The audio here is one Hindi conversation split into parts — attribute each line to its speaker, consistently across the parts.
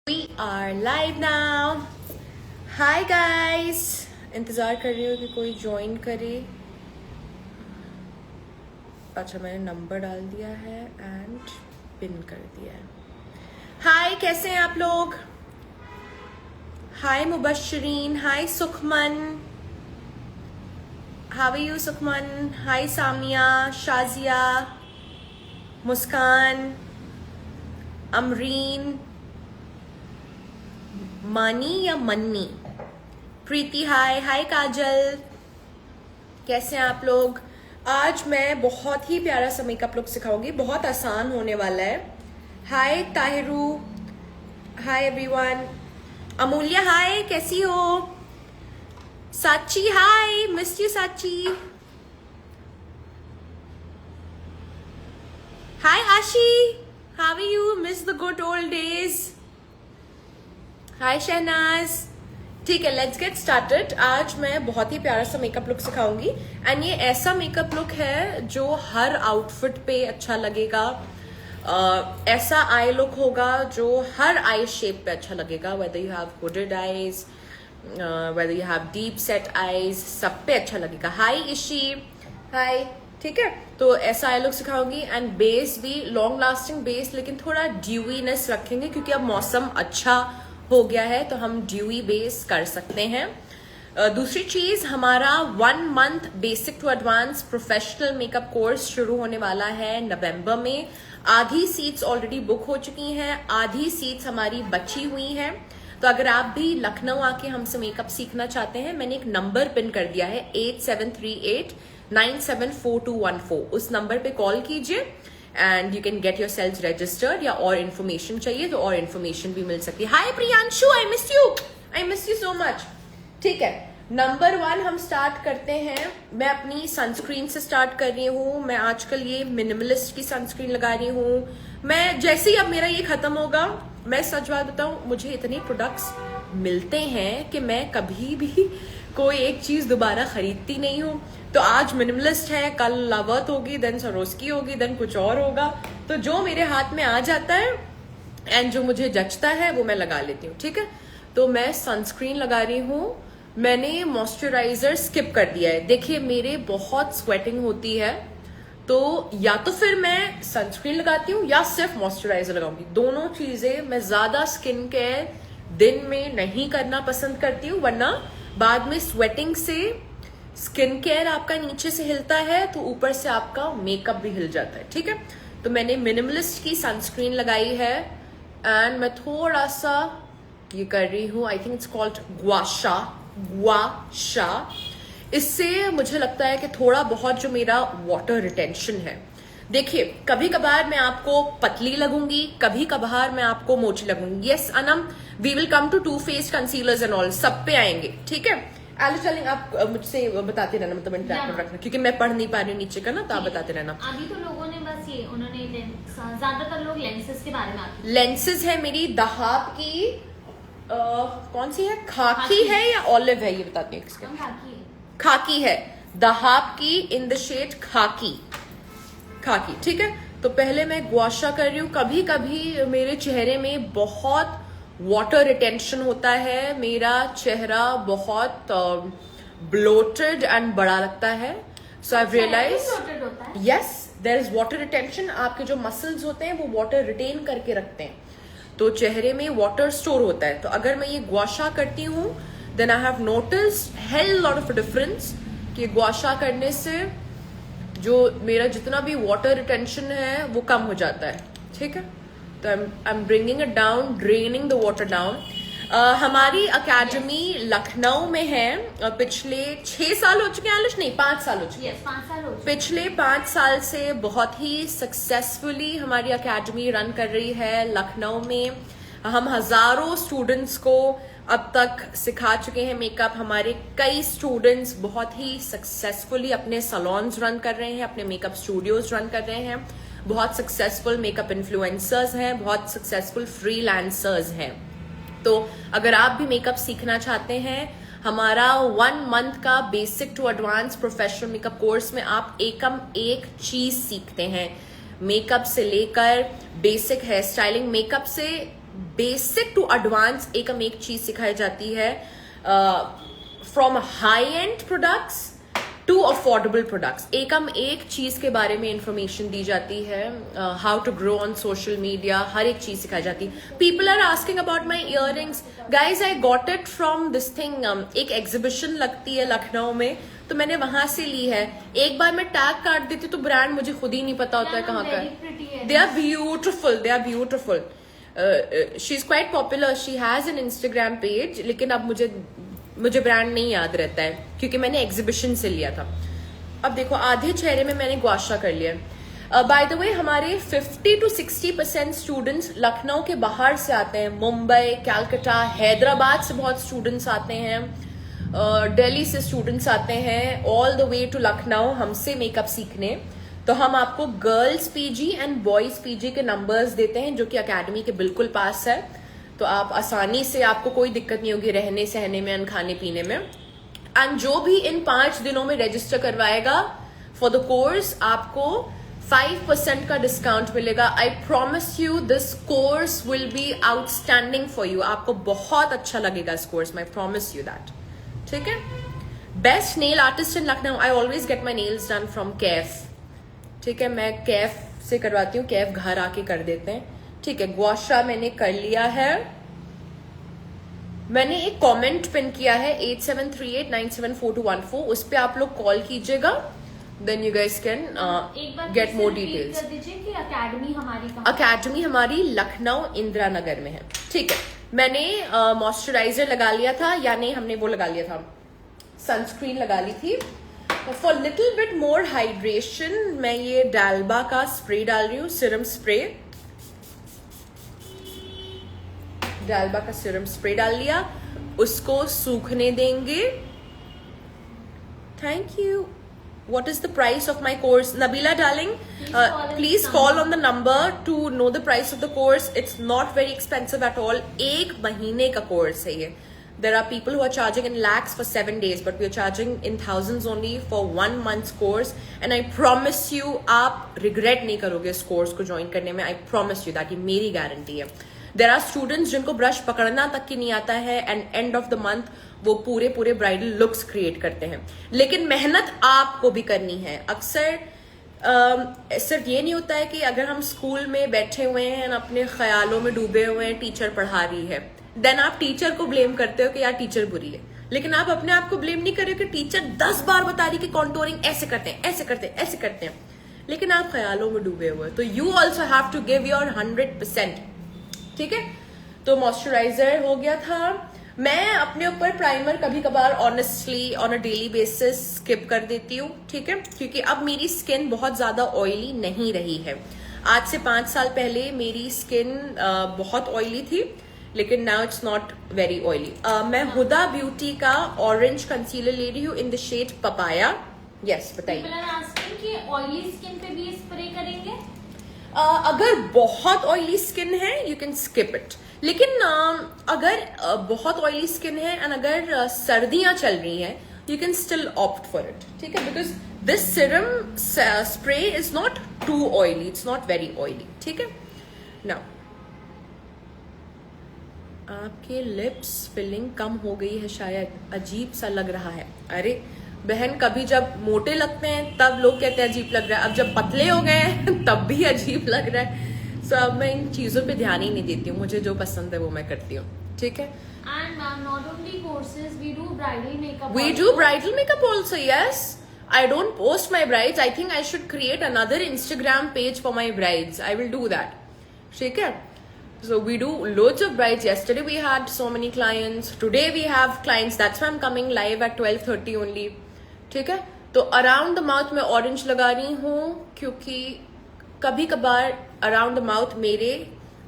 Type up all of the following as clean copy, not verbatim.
Speaker 1: We are live now. Hi guys. इंतज़ार कर रही हूँ कि कोई ज्वाइन करे. अच्छा मैंने नंबर डाल दिया है एंड पिन कर दिया है. हाय कैसे हैं आप लोग? Hi Mubashareen. Hi Sukhman. How are you Sukhman? Hi Samiya, Shazia, Muskan, Amreen, Mani या मन्नी, प्रीति. हाय हाय काजल. कैसे हैं आप लोग? आज मैं बहुत ही प्यारा सा मेकअप लुक सिखाऊंगी. बहुत आसान होने वाला है. Hi Tahiru. Hi everyone. Amulya hi, कैसी हो? साची हाय, miss you Sachi. Hi Aashi, how are you? Miss the good old days. Hi Shahnaz. ठीक है, लेट्स गेट स्टार्टेड. आज मैं बहुत ही प्यारा सा मेकअप लुक सिखाऊंगी एंड ये ऐसा मेकअप लुक है जो हर आउटफिट पे अच्छा लगेगा. ऐसा आई लुक होगा जो हर आई शेप पे अच्छा लगेगा. Whether you have hooded eyes, whether you have deep set eyes, सब पे अच्छा लगेगा. हाय इशी. हाय. ठीक है, तो ऐसा आई लुक सिखाऊंगी एंड बेस भी लॉन्ग लास्टिंग बेस, लेकिन थोड़ा ड्यूईनेस रखेंगे क्योंकि अब मौसम अच्छा हो गया है तो हम ड्यूई बेस कर सकते हैं. दूसरी चीज, हमारा 1 month basic to advance professional makeup course शुरू होने वाला है नवंबर में. आधी सीट्स ऑलरेडी बुक हो चुकी हैं, आधी सीट्स हमारी बची हुई हैं. तो अगर आप भी लखनऊ आके हमसे मेकअप सीखना चाहते हैं, मैंने एक नंबर पिन कर दिया है 8738974214. उस नंबर पे कॉल कीजिए and you can gate yourself registered. या और इन्फॉर्मेशन चाहिए तो और इन्फॉर्मेशन भी मिल सकती है. Hi Priyanshu, I miss you so much. ठीक है, नंबर 1 हम स्टार्ट करते हैं. मैं अपनी सनस्क्रीन से स्टार्ट कर रही हूँ. मैं आजकल ये मिनिमलिस्ट की सनस्क्रीन लगा रही हूँ. मैं जैसे ही अब मेरा ये खत्म होगा, मैं सच बात बताऊं, मुझे इतने प्रोडक्ट्स मिलते हैं कि मैं कभी भी कोई एक चीज दोबारा खरीदती नहीं हूँ. तो आज मिनिमलिस्ट है, कल लावर्थ होगी, देन सरोस्की होगी, देन कुछ और होगा. तो जो मेरे हाथ में आ जाता है एंड जो मुझे जचता है वो मैं लगा लेती हूँ. ठीक है, तो मैं सनस्क्रीन लगा रही हूँ. मैंने मॉइस्चराइजर स्किप कर दिया है. देखिए मेरे बहुत स्वेटिंग होती है, तो या तो फिर मैं सनस्क्रीन लगाती हूँ या सिर्फ मॉइस्चराइजर लगाऊंगी. दोनों चीजें मैं ज्यादा स्किन केयर दिन में नहीं करना पसंद करती हूँ, वरना बाद में स्वेटिंग से स्किन केयर आपका नीचे से हिलता है तो ऊपर से आपका मेकअप भी हिल जाता है. ठीक है, तो मैंने मिनिमलिस्ट की सनस्क्रीन लगाई है एंड मैं थोड़ा सा ये कर रही हूँ. I think it's called gua sha. इससे मुझे लगता है कि थोड़ा बहुत जो मेरा वाटर रिटेंशन है. देखिए कभी कभार मैं आपको पतली लगूंगी, कभी कभार मैं आपको मोटी लगूंगी. Yes Anam, we will come to Too Faced concealers and all, सब पे आएंगे. ठीक है, टेलिंग आप मुझसे बताते रहना, मतलब इंटरेक्टिव रखना, क्योंकि मैं पढ़ नहीं पा रही हूँ नीचे का ना, तो आप बताते रहना.
Speaker 2: अभी तो लोगों ने बस ये उन्होंने ज्यादातर लोग लेंसेज के बारे में
Speaker 1: लेंसेज है मेरी दहाब की. कौन सी है, खाकी है या ऑलिव है, ये बताती हूँ. किसके खाकी है, दहाब की इन द शेड खाकी. ठीक है, तो पहले मैं ग्वाशा कर रही हूँ. कभी कभी मेरे चेहरे में बहुत वाटर रिटेंशन होता है, मेरा चेहरा बहुत ब्लोटेड एंड बड़ा लगता है. So I realize yes there is water retention. आपके जो मसल्स होते हैं वो वाटर रिटेन करके रखते हैं, तो चेहरे में वाटर स्टोर होता है. तो अगर मैं ये ग्वाशा करती हूँ, then I have noticed hell lot of difference कि ग्वाशा करने से जो मेरा जितना भी वाटर रिटेंशन है वो कम हो जाता है. ठीक है, तो I am bringing it down, draining the water down. हमारी अकेडमी लखनऊ में है. पिछले 6 साल हो चुके हैं आलुष, नहीं 5 साल हो चुके हैं.
Speaker 2: 5 साल हो चुके.
Speaker 1: पिछले 5 साल से बहुत ही सक्सेसफुली हमारी अकेडमी रन कर रही है लखनऊ में. हम हजारों स्टूडेंट्स को अब तक सिखा चुके हैं मेकअप. हमारे कई स्टूडेंट्स बहुत ही सक्सेसफुली अपने सलोन्स रन कर रहे हैं, अपने मेकअप स्टूडियोज रन कर रहे हैं. बहुत सक्सेसफुल मेकअप इन्फ्लुएंसर्स हैं, बहुत सक्सेसफुल फ्रीलांसर्स हैं. तो अगर आप भी मेकअप सीखना चाहते हैं, हमारा 1 मंथ का basic to advance professional makeup course में आप एक चीज सीखते हैं. मेकअप से लेकर बेसिक हेयर स्टाइलिंग, मेकअप से बेसिक टू एडवांस एकम एक चीज सिखाई जाती है, from high end products to affordable products. एकम एक चीज के बारे में इंफॉर्मेशन दी जाती है, how to grow on social media, हर एक चीज सिखाई जाती है। People are asking about my earrings, guys I got it from this thing, एक एग्जीबिशन लगती है लखनऊ में, तो मैंने वहां से ली है। एक बार मैं टैग काट देती तो ब्रांड मुझे खुद ही नहीं पता होता है कहाँ का है। They are beautiful, they are beautiful. She is quite popular, she has an Instagram page, लेकिन अब मुझे ब्रांड नहीं याद रहता है क्योंकि मैंने एग्जीबिशन से लिया था। अब देखो आधे चेहरे में मैंने गुआशा कर लिया। बाय द वे हमारे 50 to 60% स्टूडेंट्स लखनऊ के बाहर से आते हैं, मुंबई, कलकत्ता, हैदराबाद से बहुत स्टूडेंट्स आते हैं, दिल्ली से स्टूडेंट्स आते हैं, all the way to Lucknow हमसे मेकअप सीखने। तो हम आपको girls PG and boys PG के नंबर्स देते हैं जो कि अकेडमी के बिल्कुल पास है, तो आप आसानी से, आपको कोई दिक्कत नहीं होगी रहने सहने में एंड खाने पीने में। एंड जो भी इन 5 दिनों में रजिस्टर करवाएगा फॉर द कोर्स, आपको 5% का डिस्काउंट मिलेगा। I promise you this course will be outstanding for you, आपको बहुत अच्छा लगेगा इस कोर्स में, आई प्रॉमिस यू दैट। ठीक है, best nail artist in Lucknow, I always get my nails done from Kaif. ठीक है, मैं कैफ से करवाती हूँ, कैफ घर आके कर देते हैं। ठीक है, गुआशा मैंने कर लिया है। मैंने एक कमेंट पिन किया है 8738974214, उस पे आप लोग कॉल कीजिएगा, then you guys can get more details.
Speaker 2: Academy हमारी
Speaker 1: अकेडमी हमारी लखनऊ इंदिरा नगर में है। ठीक है, मैंने मॉइस्चराइजर लगा लिया था, यानी हमने वो लगा लिया था, सनस्क्रीन लगा ली थी। For little bit more hydration मैं ये डालबा का स्प्रे डाल रही हूँ, सीरम स्प्रे। डालबा का सीरम स्प्रे डाल लिया, उसको सूखने देंगे। Thank you. What is the price of my course? Nabila darling, please call on the number to know the price of the course. It's not very expensive at all. 1 महीने का course है ये। There are people who are charging in lakhs for 7 days, but we are charging in thousands only for 1 month's course. And I promise you, आप regret नहीं करोगे इस course को join करने में। I promise you that, ये मेरी guarantee है। There are students जिनको ब्रश पकड़ना तक की नहीं आता है, and end of the month वो पूरे ब्राइडल लुक्स क्रिएट करते हैं। लेकिन मेहनत आपको भी करनी है। अक्सर सिर्फ ये नहीं होता है कि अगर हम स्कूल में बैठे हुए हैं अपने ख्यालों में डूबे हुए हैं, टीचर पढ़ा रही है, देन आप टीचर को ब्लेम करते हो कि यार टीचर बुरी है, लेकिन आप अपने आप को ब्लेम नहीं कर रहे हो कि टीचर 10 बार बता रही कि कॉन्टोरिंग ऐसे करते हैं, ऐसे करते हैं, ऐसे करते हैं, लेकिन आप ख्यालों में डूबे हुए। तो you also have to give your 100%। ठीक है, तो मॉइस्चराइजर हो गया था। मैं अपने ऊपर प्राइमर कभी कभार honestly on a daily basis skip कर देती हूँ। ठीक है, क्योंकि अब मेरी स्किन बहुत ज्यादा ऑयली नहीं रही है। आज से 5 साल पहले मेरी स्किन बहुत ऑयली थी, लेकिन now it's not very oily. मैं हुदा ब्यूटी का ऑरेंज कंसीलर ले रही हूँ in the shade papaya. Yes, बताइए।
Speaker 2: ऑयली स्किन पे भी स्प्रे करेंगे?
Speaker 1: अगर बहुत ऑयली स्किन है यू कैन स्किप इट, लेकिन अगर बहुत ऑयली स्किन है एंड अगर सर्दियां चल रही हैं you can still opt for it. ठीक है, because this serum spray is not too oily, it's not very oily. ठीक है, नाउ आपके लिप्स फिलिंग कम हो गई है शायद, अजीब सा लग रहा है। अरे बहन, कभी जब मोटे लगते हैं तब लोग कहते हैं अजीब लग रहा है, अब जब पतले हो गए हैं तब भी अजीब लग रहा है। सो अब मैं इन चीजों पे ध्यान ही नहीं देती हूँ, मुझे जो पसंद है वो मैं करती हूँ। ठीक है,
Speaker 2: and not only courses, we do bridal makeup.
Speaker 1: We do bridal makeup also, yes. I don't post my brides. I think I should create another Instagram page for my brides. I will do that. ठीक है, so we do loads of brides. Yesterday we had so many clients. Today we have clients. That's why I'm coming live at 12:30 only. ठीक है, तो अराउंड द माउथ में ऑरेंज लगा रही हूँ क्योंकि कभी कभार अराउंड द माउथ मेरे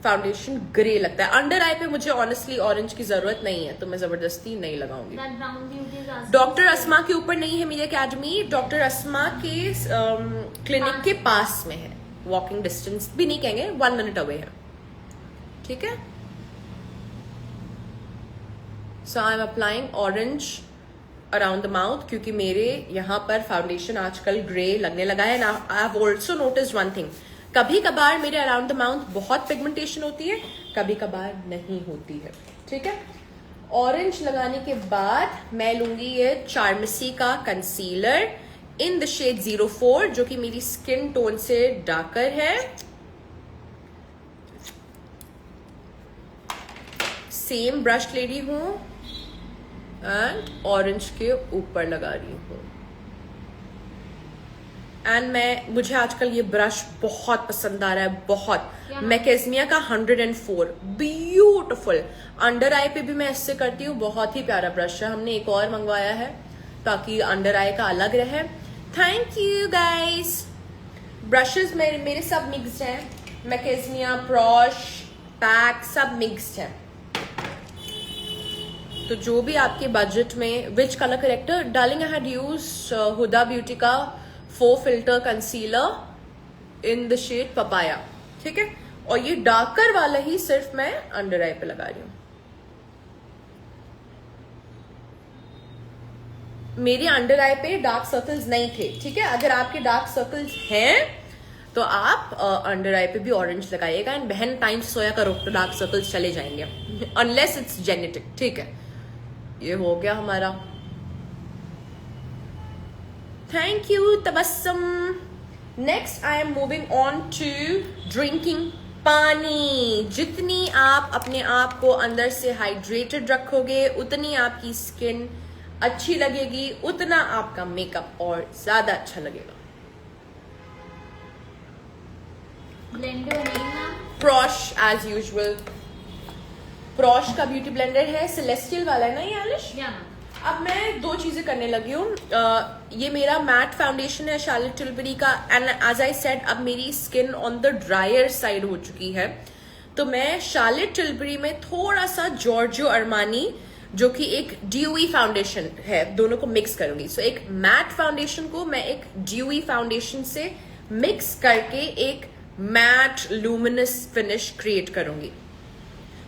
Speaker 1: फाउंडेशन ग्रे लगता है। अंडर आई पे मुझे ऑनेस्टली ऑरेंज की जरूरत नहीं है, तो मैं जबरदस्ती नहीं लगाऊंगी। डॉक्टर अस्मा के ऊपर नहीं है मेरी अकेडमी, डॉक्टर अस्मा के क्लिनिक के पास में है, वॉकिंग डिस्टेंस भी नहीं कहेंगे, 1 मिनट अवे है। ठीक है, so I am applying orange around the mouth क्योंकि मेरे यहाँ पर फाउंडेशन आजकल ग्रे लगने लगा है। I have also noticed one thing, कभी कभार मेरे अराउंड द माउथ बहुत पिगमेंटेशन होती है, कभी कभार नहीं होती है, ठीक है। ऑरेंज लगाने के बाद मैं लूंगी ये चार्मसी का कंसीलर इन द शेड 04 जो कि मेरी स्किन टोन से डार्कर है। सेम ब्रश ले रही हूं एंड ऑरेंज के ऊपर लगा रही हूं। एंड मुझे आजकल ये ब्रश बहुत पसंद आ रहा है, बहुत। मैकेज़मिया का 104 ब्यूटिफुल। अंडर आई पे भी मैं इससे करती हूँ, बहुत ही प्यारा ब्रश है। हमने एक और मंगवाया है ताकि अंडर आई का अलग रहे। Thank you guys. ब्रशेस मेरे सब मिक्स्ड हैं, मैकेज़मिया, प्रॉश, पैक सब मिक्स्ड है। तो जो भी आपके बजट में, which colour corrector darling, I had use Huda beauty का 4 filter concealer in the shade papaya, ठीक है। और ये डार्कर वाला ही सिर्फ मैं अंडर आई पे लगा रही हूं। मेरे अंडर आई पे डार्क सर्कल्स नहीं थे, ठीक है। अगर आपके डार्क सर्कल्स हैं तो आप अंडर आई पे भी ऑरेंज लगाइएगा। एंड बहन टाइम से सोया करो तो डार्क सर्कल्स चले जाएंगे, अनलेस इट्स जेनेटिक, ठीक है। ये हो गया हमारा। Thank you Tabassum. Next I am moving on to drinking pani. जितनी आप अपने आप को अंदर से हाइड्रेटेड रखोगे उतनी आपकी स्किन अच्छी लगेगी, उतना आपका मेकअप और ज्यादा अच्छा लगेगा।
Speaker 2: ब्लेंडर नहीं,
Speaker 1: प्रॉश एज यूजुअल, प्रॉश का ब्यूटी ब्लेंडर है, सेलेस्टियल वाला है ना ये आलिश। अब मैं 2 चीजें करने लगी हूँ। ये मेरा मैट फाउंडेशन है शार्लेट टिल्बरी का, एंड एज आई सेड अब मेरी skin on the dryer side हो चुकी है, तो मैं शार्लेट टिल्बरी में थोड़ा सा जॉर्जियो अरमानी जो कि एक ड्यूई फाउंडेशन है, दोनों को मिक्स करूंगी। सो एक मैट फाउंडेशन को मैं एक ड्यूई फाउंडेशन से मिक्स करके एक मैट लूमिनस फिनिश क्रिएट करूंगी।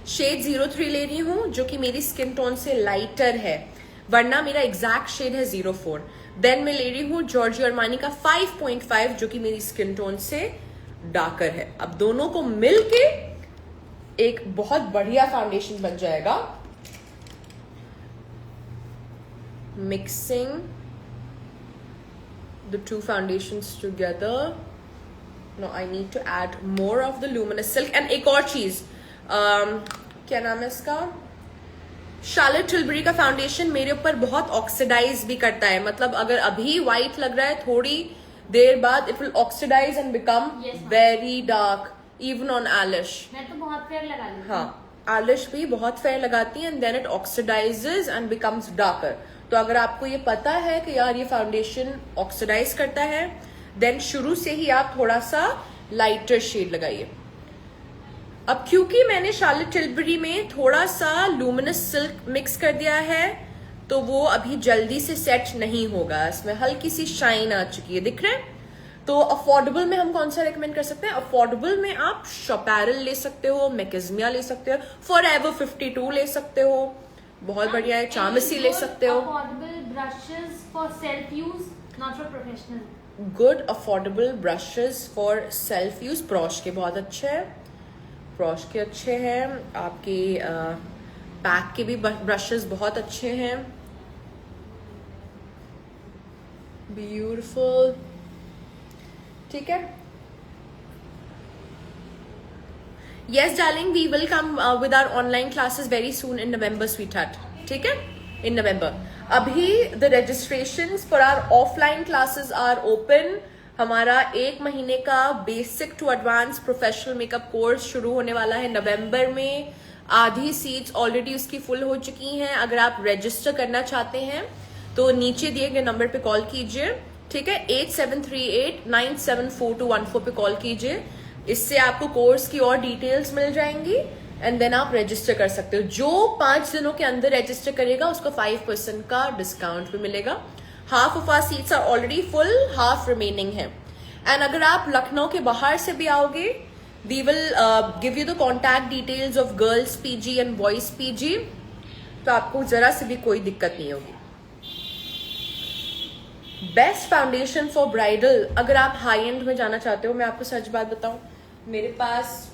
Speaker 1: शेड 03 ले रही हूं जो कि मेरी स्किन टोन से लाइटर है, वरना मेरा एग्जैक्ट शेड है 04। देन मैं ले रही हूं जॉर्जियो अरमानी का 5.5 जो कि मेरी स्किन टोन से डार्कर है। अब दोनों को मिलके एक बहुत बढ़िया फाउंडेशन बन जाएगा। Mixing the 2 foundations together. Now I need to add more of the luminous silk. And एक और चीज, क्या नाम है इसका, शार्लेट टिल्बरी का फाउंडेशन मेरे ऊपर बहुत ऑक्सीडाइज भी करता है। मतलब अगर अभी व्हाइट लग रहा है, थोड़ी देर बाद it will oxidize and become very dark, even on Alish.
Speaker 2: मैं तो बहुत फेयर लगा ली।
Speaker 1: हाँ, आलिश भी बहुत फेयर लगाती है and then it oxidises and becomes darker. तो अगर आपको ये पता है कि यार ये फाउंडेशन ऑक्सीडाइज करता है, देन शुरू से ही आप थोड़ा सा लाइटर शेड लगाइए। अब क्योंकि मैंने शार्लेट टिल्बरी में थोड़ा सा लूमिनस सिल्क मिक्स कर दिया है, तो वो अभी जल्दी से सेट नहीं होगा, इसमें हल्की सी शाइन आ चुकी है, दिख रहा है। तो अफोर्डेबल में हम कौन सा रेकमेंड कर सकते हैं? अफोर्डेबल में आप शपैरल ले सकते हो, मैकेज़मिया ले सकते हो, फॉरएवर 52 ले सकते हो, बहुत बढ़िया है, चार्मसी ले सकते हो।
Speaker 2: Affordable brushes for self use, not for professional.
Speaker 1: Good affordable brushes for self use. प्रॉश के बहुत अच्छे हैं, प्रॉश के अच्छे हैं, आपके पैक के भी ब्रशेस बहुत अच्छे हैं। ब्यूटिफुल, ठीक है। Yes, darling, we will come with our online classes very soon in November, sweetheart. ठीक है, in November. अभी the registrations for our offline classes are open. हमारा 1 महीने का basic to advance professional makeup course शुरू होने वाला है नवंबर में। आधी सीट्स ऑलरेडी उसकी फुल हो चुकी हैं। अगर आप रजिस्टर करना चाहते हैं तो नीचे दिए गए नंबर पे कॉल कीजिए, ठीक है, 8738974214 पे कॉल कीजिए। इससे आपको कोर्स की और डिटेल्स मिल जाएंगी एंड देन आप रजिस्टर कर सकते हो। जो 5 दिनों के अंदर रजिस्टर करेगा उसको 5% का डिस्काउंट भी मिलेगा। Half off our seats are already full, half remaining है। एंड अगर आप लखनऊ के बाहर से भी आओगे, we will give you the contact details of girls PG and boys PG, तो आपको जरा से भी कोई दिक्कत नहीं होगी। बेस्ट फाउंडेशन फॉर ब्राइडल, अगर आप हाई एंड में जाना चाहते हो, मैं आपको सच बात बताऊं, मेरे पास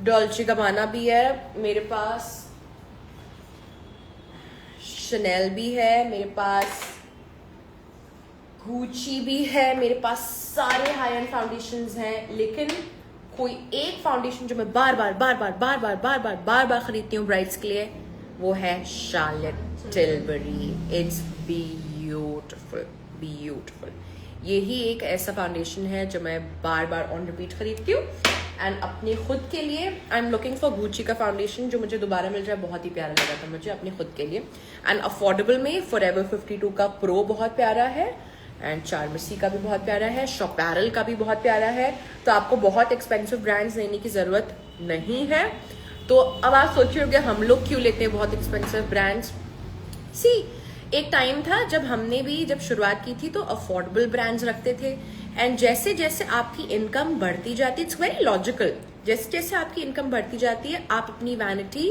Speaker 1: डॉल्चे गाबाना भी है मेरे पास, शनेल भी है मेरे पास, गुची भी है मेरे पास, सारे हाई एंड फाउंडेशंस हैं, लेकिन कोई एक फाउंडेशन जो मैं बार बार खरीदती हूँ ब्राइड्स के लिए, वो है Charlotte Tilbury. It's beautiful beautiful. यही एक ऐसा फाउंडेशन है जो मैं बार बार ऑन रिपीट खरीदती हूँ। एंड अपने खुद के लिए I am looking for Gucci का फाउंडेशन जो मुझे दोबारा मिल जाए, बहुत ही प्यारा लगा था मुझे अपने खुद के लिए। एंड अफोर्डेबल में फॉरएवर 52 का प्रो बहुत प्यारा है, एंड चार्मसी का भी बहुत प्यारा है, शॉपैरल का भी बहुत प्यारा है। तो आपको बहुत एक्सपेंसिव ब्रांड्स लेने की जरूरत नहीं है। तो अब आप सोच रहे होंगे हम लोग क्यों लेते हैं बहुत एक्सपेंसिव ब्रांड्स। सी, एक टाइम था जब हमने भी जब शुरुआत की थी तो अफोर्डेबल ब्रांड्स रखते थे, एंड जैसे जैसे आपकी इनकम बढ़ती जाती है, इट्स वेरी लॉजिकल, जैसे जैसे आपकी इनकम बढ़ती जाती है आप अपनी वैनिटी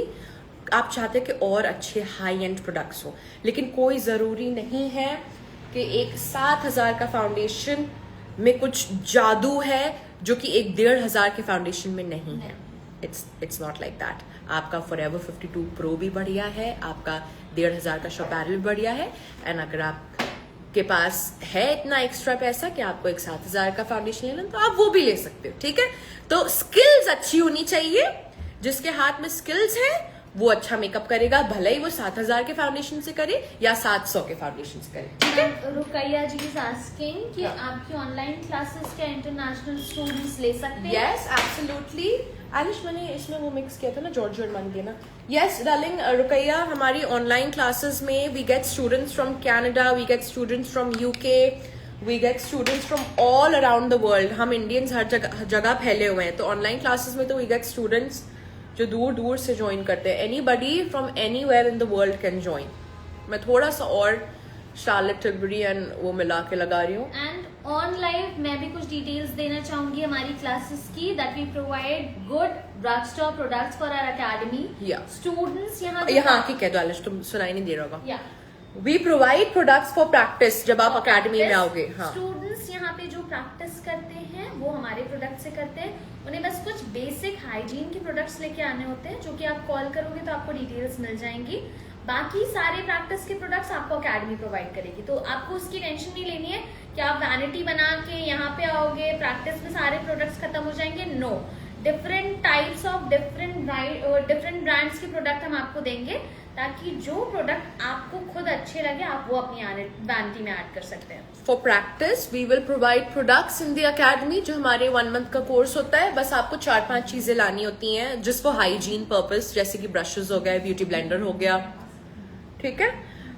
Speaker 1: आप चाहते हैं कि और अच्छे हाई एंड प्रोडक्ट्स हो, लेकिन कोई जरूरी नहीं है कि एक 7,000 का फाउंडेशन में कुछ जादू है जो कि एक 1,500 के फाउंडेशन में नहीं है। It's not like that. आपका फॉरएवर 52 प्रो भी बढ़िया है, आपका 1,500 का शॉपैरल भी बढ़िया है, एंड अगर आप के पास है इतना एक्स्ट्रा पैसा कि आपको एक 7,000 का फाउंडेशन लेना, तो आप वो भी ले सकते हो, ठीक है। तो स्किल्स अच्छी होनी चाहिए, जिसके हाथ में स्किल्स है वो अच्छा मेकअप करेगा, भले ही वो 7,000 के फाउंडेशन से करे या 700 के फाउंडेशन से करे, ठीक है।
Speaker 2: रुकैया जी इज आस्किंग कि आपकी ऑनलाइन क्लासेस क्या इंटरनेशनल स्टूडेंट्स ले सकते हैं?
Speaker 1: Yes absolutely. आलिश मैंने इसमें वो मिक्स किया था ना, जॉर्ज मान दिया ना। यस डार्लिंग रुकैया, हमारी ऑनलाइन क्लासेस में we get students from Canada, we get students from UK, we get students from all around the world. हम इंडियंस हर जगह फैले हुए हैं, तो ऑनलाइन क्लासेस में तो वी गेट स्टूडेंट्स जो दूर दूर से ज्वाइन करते हैं। Anybody from anywhere in the world can join. मैं थोड़ा सा और शार्लेट टिलबरी एंड वो मिला के लगा रही हूँ।
Speaker 2: एंड ऑन लाइव मैं भी कुछ डिटेल्स देना चाहूंगी हमारी क्लासेस की, that we provide good drug store products for our academy. Students
Speaker 1: यहाँ की कह दो आलिश, तुम सुनाई नहीं दे रहा होगा।
Speaker 2: या
Speaker 1: we provide products for practice. जब आप अकेडमी में आओगे, हाँ,
Speaker 2: स्टूडेंट्स यहाँ पे जो प्रैक्टिस करते हैं वो हमारे प्रोडक्ट से करते हैं। उन्हें बस कुछ बेसिक हाइजीन के प्रोडक्ट्स लेके आने होते हैं, जो कि आप कॉल करोगे तो आपको डिटेल्स मिल जाएंगी। बाकी सारे प्रैक्टिस के प्रोडक्ट्स आपको अकेडमी प्रोवाइड करेगी, तो आपको उसकी टेंशन नहीं लेनी है कि आप वैनिटी बना के यहाँ पे आओगे, प्रैक्टिस में सारे प्रोडक्ट्स खत्म हो जाएंगे। No, different types of different brands के प्रोडक्ट हम आपको देंगे, ताकि जो प्रोडक्ट आपको खुद अच्छे लगे आप वो अपनी वैनिटी में ऐड कर सकते हैं।
Speaker 1: For practice we will provide products in the academy, जो हमारे 1 मंथ का कोर्स होता है। बस आपको 4-5 चीजें लानी होती हैं जिस फॉर हाइजीन पर्पस, जैसे कि ब्रशेस हो गए, ब्यूटी ब्लेंडर हो गया, ठीक है।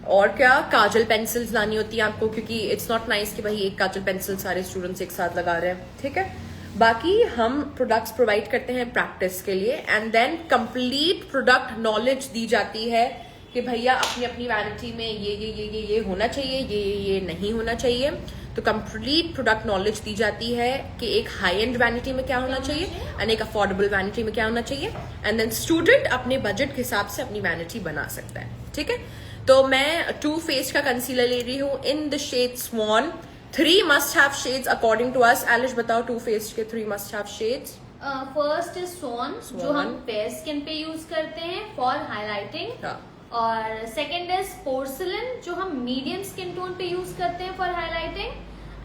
Speaker 1: और क्या, काजल पेंसिल्स लानी होती है आपको, क्योंकि इट्स नॉट नाइस कि भाई एक काजल पेंसिल सारे स्टूडेंट्स एक साथ लगा रहे हैं, ठीक है। बाकी हम प्रोडक्ट्स प्रोवाइड करते हैं प्रैक्टिस के लिए, and then complete product knowledge दी जाती है कि भैया अपनी अपनी वैनिटी में ये होना चाहिए, ये नहीं होना चाहिए। तो कंप्लीट प्रोडक्ट नॉलेज दी जाती है कि एक हाई एंड वैनिटी में क्या होना चाहिए एंड एक अफोर्डेबल वैनिटी में क्या होना चाहिए, एंड देन स्टूडेंट अपने बजट के हिसाब से अपनी वैनिटी बना सकता है, ठीक है। तो मैं टू फेस का कंसीलर ले रही हूँ in the shade swan. 3 must have shades according to us. Alish बताओ टू फेस के 3 must have shades.
Speaker 2: First is swan, जो हम फेयर स्किन पे यूज करते हैं फॉर हाईलाइटिंग। और सेकंड इज पोर्सिलन, जो हम मीडियम स्किन टोन पे यूज करते हैं for highlighting.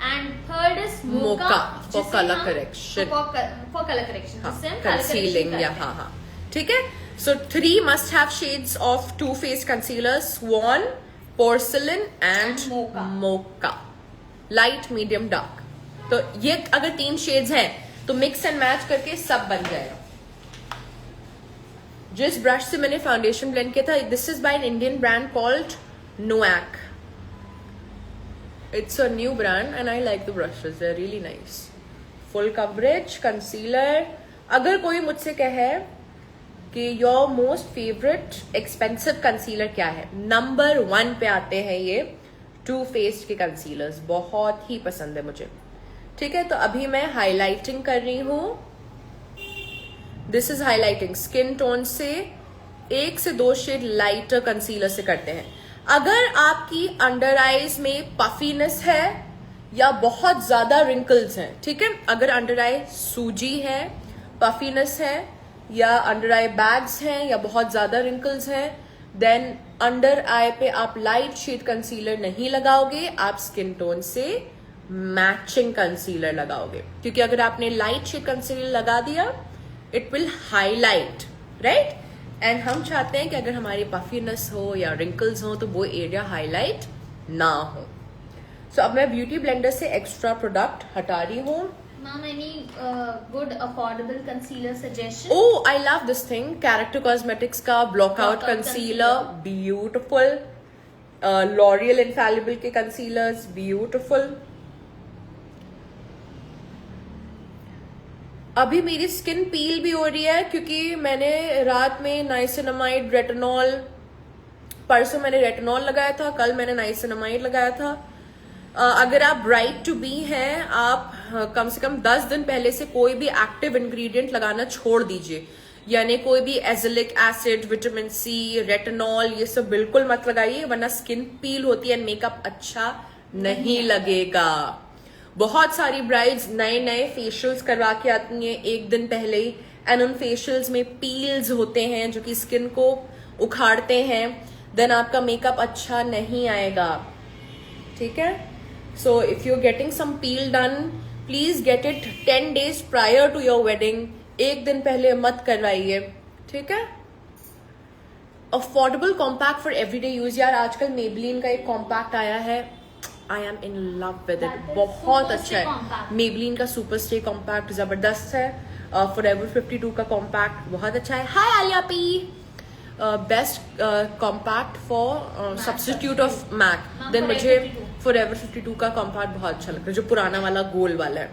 Speaker 2: And third is mocha
Speaker 1: for colour correction,
Speaker 2: for colour correction, जिससे हम
Speaker 1: कंसीलिंग, या हाँ, ठीक है। So 3 must have shades of Too Faced concealer: Swan, Porcelain and Mocha. Light, medium, dark. तो ये अगर 3 शेड्स हैं तो मिक्स एंड मैच करके सब बन जाएगा। जिस ब्रश से मैंने फाउंडेशन ब्लेंड किया था, this is by an Indian brand called Noek. It's a new brand and I like the brushes, they are really nice. Full coverage concealer. अगर कोई मुझसे कहे कि your most favourite expensive concealer क्या है, नंबर 1 पे आते हैं ये टू फेस्ड के कंसीलर्स, बहुत ही पसंद है मुझे, ठीक है। तो अभी मैं हाईलाइटिंग कर रही हूँ। This is highlighting skin tone से 1 से 2 शेड लाइटर कंसीलर से करते हैं। अगर आपकी अंडर आईज में पफीनेस है या बहुत ज्यादा रिंकल्स हैं, ठीक है, अगर अंडर आई सूजी है, पफीनेस है, या अंडर आई बैग्स हैं या बहुत ज्यादा रिंकल्स हैं, देन अंडर आई पे आप लाइट शेड कंसीलर नहीं लगाओगे, आप स्किन टोन से मैचिंग कंसीलर लगाओगे, क्योंकि अगर आपने लाइट शेड कंसीलर लगा दिया it will highlight, right? And हम चाहते हैं कि अगर हमारी पफीनेस हो या रिंकल्स हो तो वो एरिया हाईलाइट ना हो। सो अब मैं ब्यूटी ब्लेंडर से एक्स्ट्रा प्रोडक्ट हटा रही हूँ।
Speaker 2: Ma'am, any good affordable concealer suggestion?
Speaker 1: Oh, I love this thing. Character Cosmetics का Blockout Concealer, beautiful. L'Oreal Infallible के concealers, beautiful. अभी मेरी स्किन पील भी हो रही है क्योंकि मैंने रात में नाइसिनामाइड, रेटिनॉल, परसों मैंने रेटिनॉल लगाया था, कल मैंने नाइसिनामाइड लगाया था। अगर आप ब्राइट टू बी हैं, आप कम से कम 10 दिन पहले से कोई भी एक्टिव इंग्रेडिएंट लगाना छोड़ दीजिए, यानी कोई भी azelaic acid, vitamin C, retinol, ये सब बिल्कुल मत लगाइए, वरना स्किन पील होती है, मेकअप अच्छा नहीं लगेगा। बहुत सारी ब्राइड्स नए नए फेशियल्स करवा के आती हैं एक दिन पहले ही, एंड उन फेशियल्स में पील्स होते हैं जो कि स्किन को उखाड़ते हैं, देन आपका मेकअप अच्छा नहीं आएगा, ठीक है? So if you're getting some peel done, please get it 10 days prior to your wedding. एक दिन पहले मत करवाइए, ठीक है? Affordable compact for everyday use, यार आजकल Maybelline का एक compact आया है, I am in love with it, बहुत अच्छा है। Maybelline का Super Stay compact जबरदस्त है। Forever 52 का compact बहुत अच्छा है। Hi Alia P, best compact for substitute of MAC। Then मुझे Forever 52 का कॉम्पैक्ट बहुत अच्छा लगता है, जो पुराना वाला गोल वाला है।